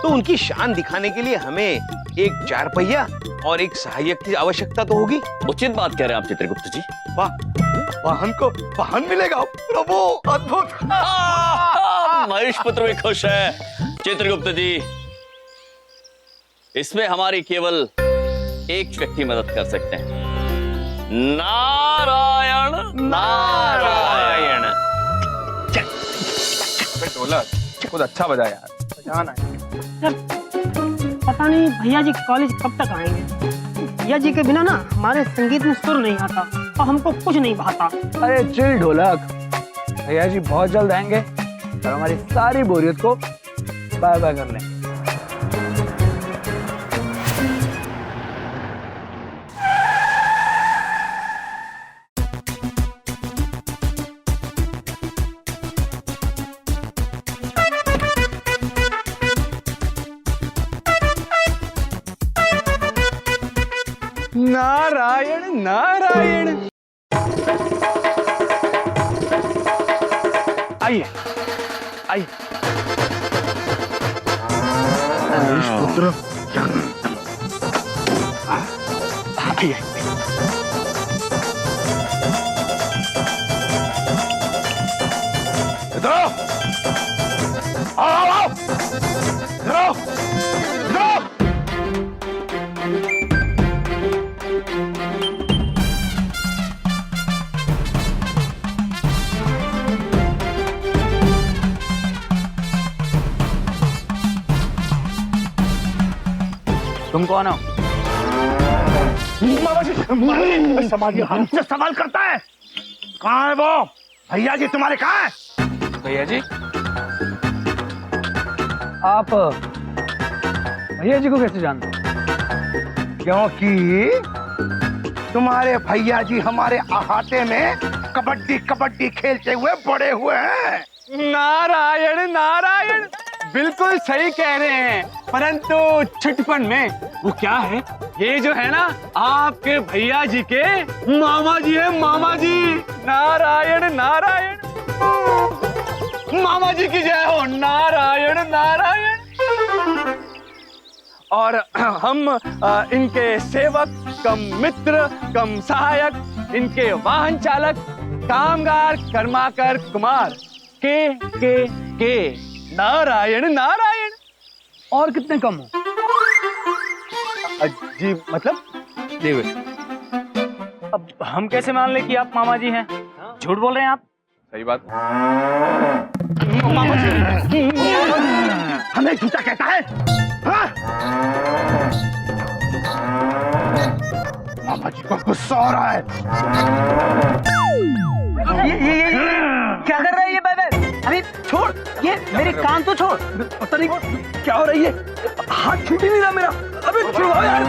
तो उनकी शान दिखाने के लिए हमें एक 4 पहिया और एक सहायक की आवश्यकता तो होगी। उचित बात कह रहे हैं आप चित्रगुप्त जी। वाह, वाहन को वाहन मिलेगा प्रभु, अद्भुत। महेश पुत्र भी खुश है। चित्रगुप्त जी, इसमें हमारी केवल एक व्यक्ति मदद कर सकते हैं। नारायण नारायण। ढोलक खुद अच्छा बजा यार। जाना है। पता नहीं भैया जी कॉलेज कब तक आएंगे। भैया जी के बिना ना हमारे संगीत में सुर नहीं आता और हमको कुछ नहीं भाता। अरे चिल ढोलक, भैया जी बहुत जल्द आएंगे और हमारी सारी बोरियत को बाय बाय कर लें। नारायण नारायण। आइए आइए। पुत्र, आइए। इधर आओ, आओ, आओ, इधर आओ, इधर आओ। तुम कौन हो? समाज हमसे सवाल करता है। कहाँ है वो? भैया जी तुम्हारे कहाँ है? भैया जी, आप भैया जी को कैसे जानते हो? क्योंकि तुम्हारे भैया जी हमारे अहाते में कबड्डी कबड्डी खेलते हुए बड़े हुए हैं। नारायण नारायण, बिल्कुल सही कह रहे हैं। परंतु छुटपन में वो क्या है, ये जो है ना आपके भैया जी के मामा जी है, मामा जी। नारायण नारायण, मामा जी की जय हो। नारायण नारायण। और हम इनके सेवक कम मित्र कम सहायक, इनके वाहन चालक, कामगार, कर्माकर, कुमार के। नारायण नारायण। और कितने कम हो? जी मतलब अब हम कैसे मान ले कि आप मामा जी हैं? झूठ बोल रहे हैं आप। सही बात। मामा जी हमें झूठा कहता है। हाँ? मामा जी को गुस्सा आ रहा है। ये क्या कर रहा है ये बाबा? अरे छोड़, ये मेरे कान तो छोड़। पता नहीं क्या हो रही है, हाथ छूट ही नहीं रहा मेरा। अबे छुड़वाओ यार।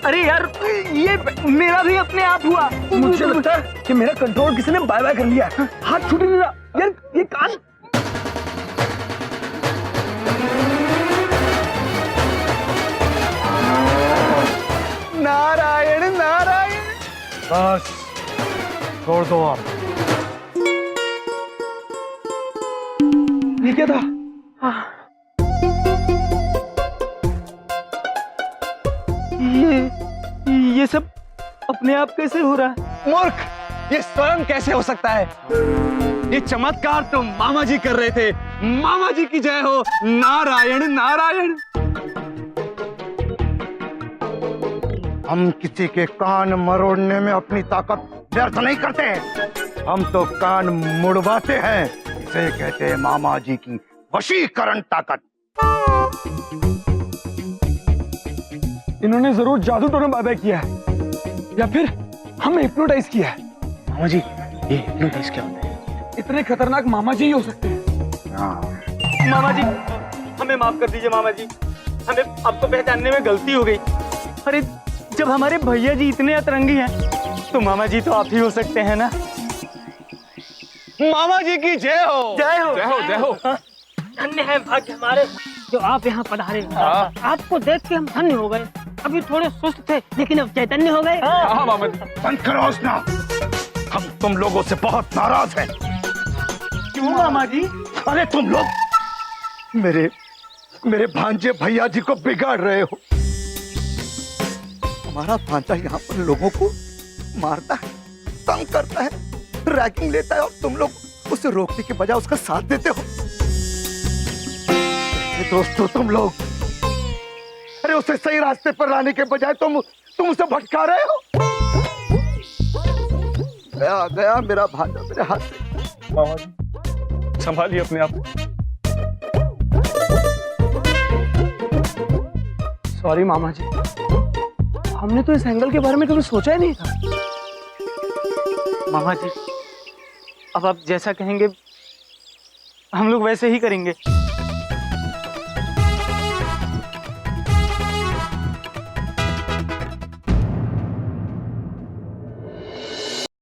अरे यार, ये मेरा भी अपने आप हुआ। मुझे लगता है कि मेरा कंट्रोल किसी ने बाय बाय कर लिया है। हाथ छूट ही नहीं रहा यार, ये कान। नारायण नारायण। बस छोड़ दो आप। ये क्या था? ये सब अपने आप कैसे हो रहा है? मूर्ख, ये स्वयं कैसे हो सकता है? ये चमत्कार तो मामा जी कर रहे थे। मामा जी की जय हो। नारायण नारायण। हम किसी के कान मरोड़ने में अपनी ताकत व्यर्थ नहीं करते, हम तो कान मुड़वाते हैं। इसे कहते हैं मामा जी की वशीकरण ताकत। इन्होंने जरूर जादू टोना बाय बाय किया है, या फिर हमें हिप्नोटाइज किया है। मामा जी, ये हिप्नोटाइज क्या होता है? इतने खतरनाक मामा जी ही हो सकते हैं। मामा जी, हमें माफ कर दीजिए मामा जी, हमें आपको पहचानने में गलती हो गई। अरे जब हमारे भैया जी इतने अतरंगी हैं, तो मामा जी तो आप ही हो सकते हैं ना? मामा जी की जय हो। जय हो, जय हो, जय हो। धन्य है भाग्य हमारे जो आप यहाँ पधारे। आपको देख के हम धन्य हो गए। अभी थोड़े सुस्त थे, लेकिन अब चैतन्य हो गए। हाँ मामा जी। बंद करो हंसना, हम तुम लोगों से बहुत नाराज हैं। क्यों मामा जी? अरे तुम लोग मेरे भांजे भैया जी को बिगाड़ रहे हो। हमारा भांजा यहाँ पर लोगों को मारता है, तंग करता है, रैगिंग लेता है, और तुम लोग उसे रोकने के बजाय उसका साथ देते हो। दोस्तों तुम लोग, अरे उसे सही रास्ते पर लाने के बजाय तुम उसे भटका रहे हो। गया गया मेरा भांजा मेरे हाथ से। मामा जी, संभालिए अपने आप। सॉरी मामा जी, हमने तो इस एंगल के बारे में कभी सोचा ही नहीं था। मामा जी, अब आप जैसा कहेंगे हम लोग वैसे ही करेंगे।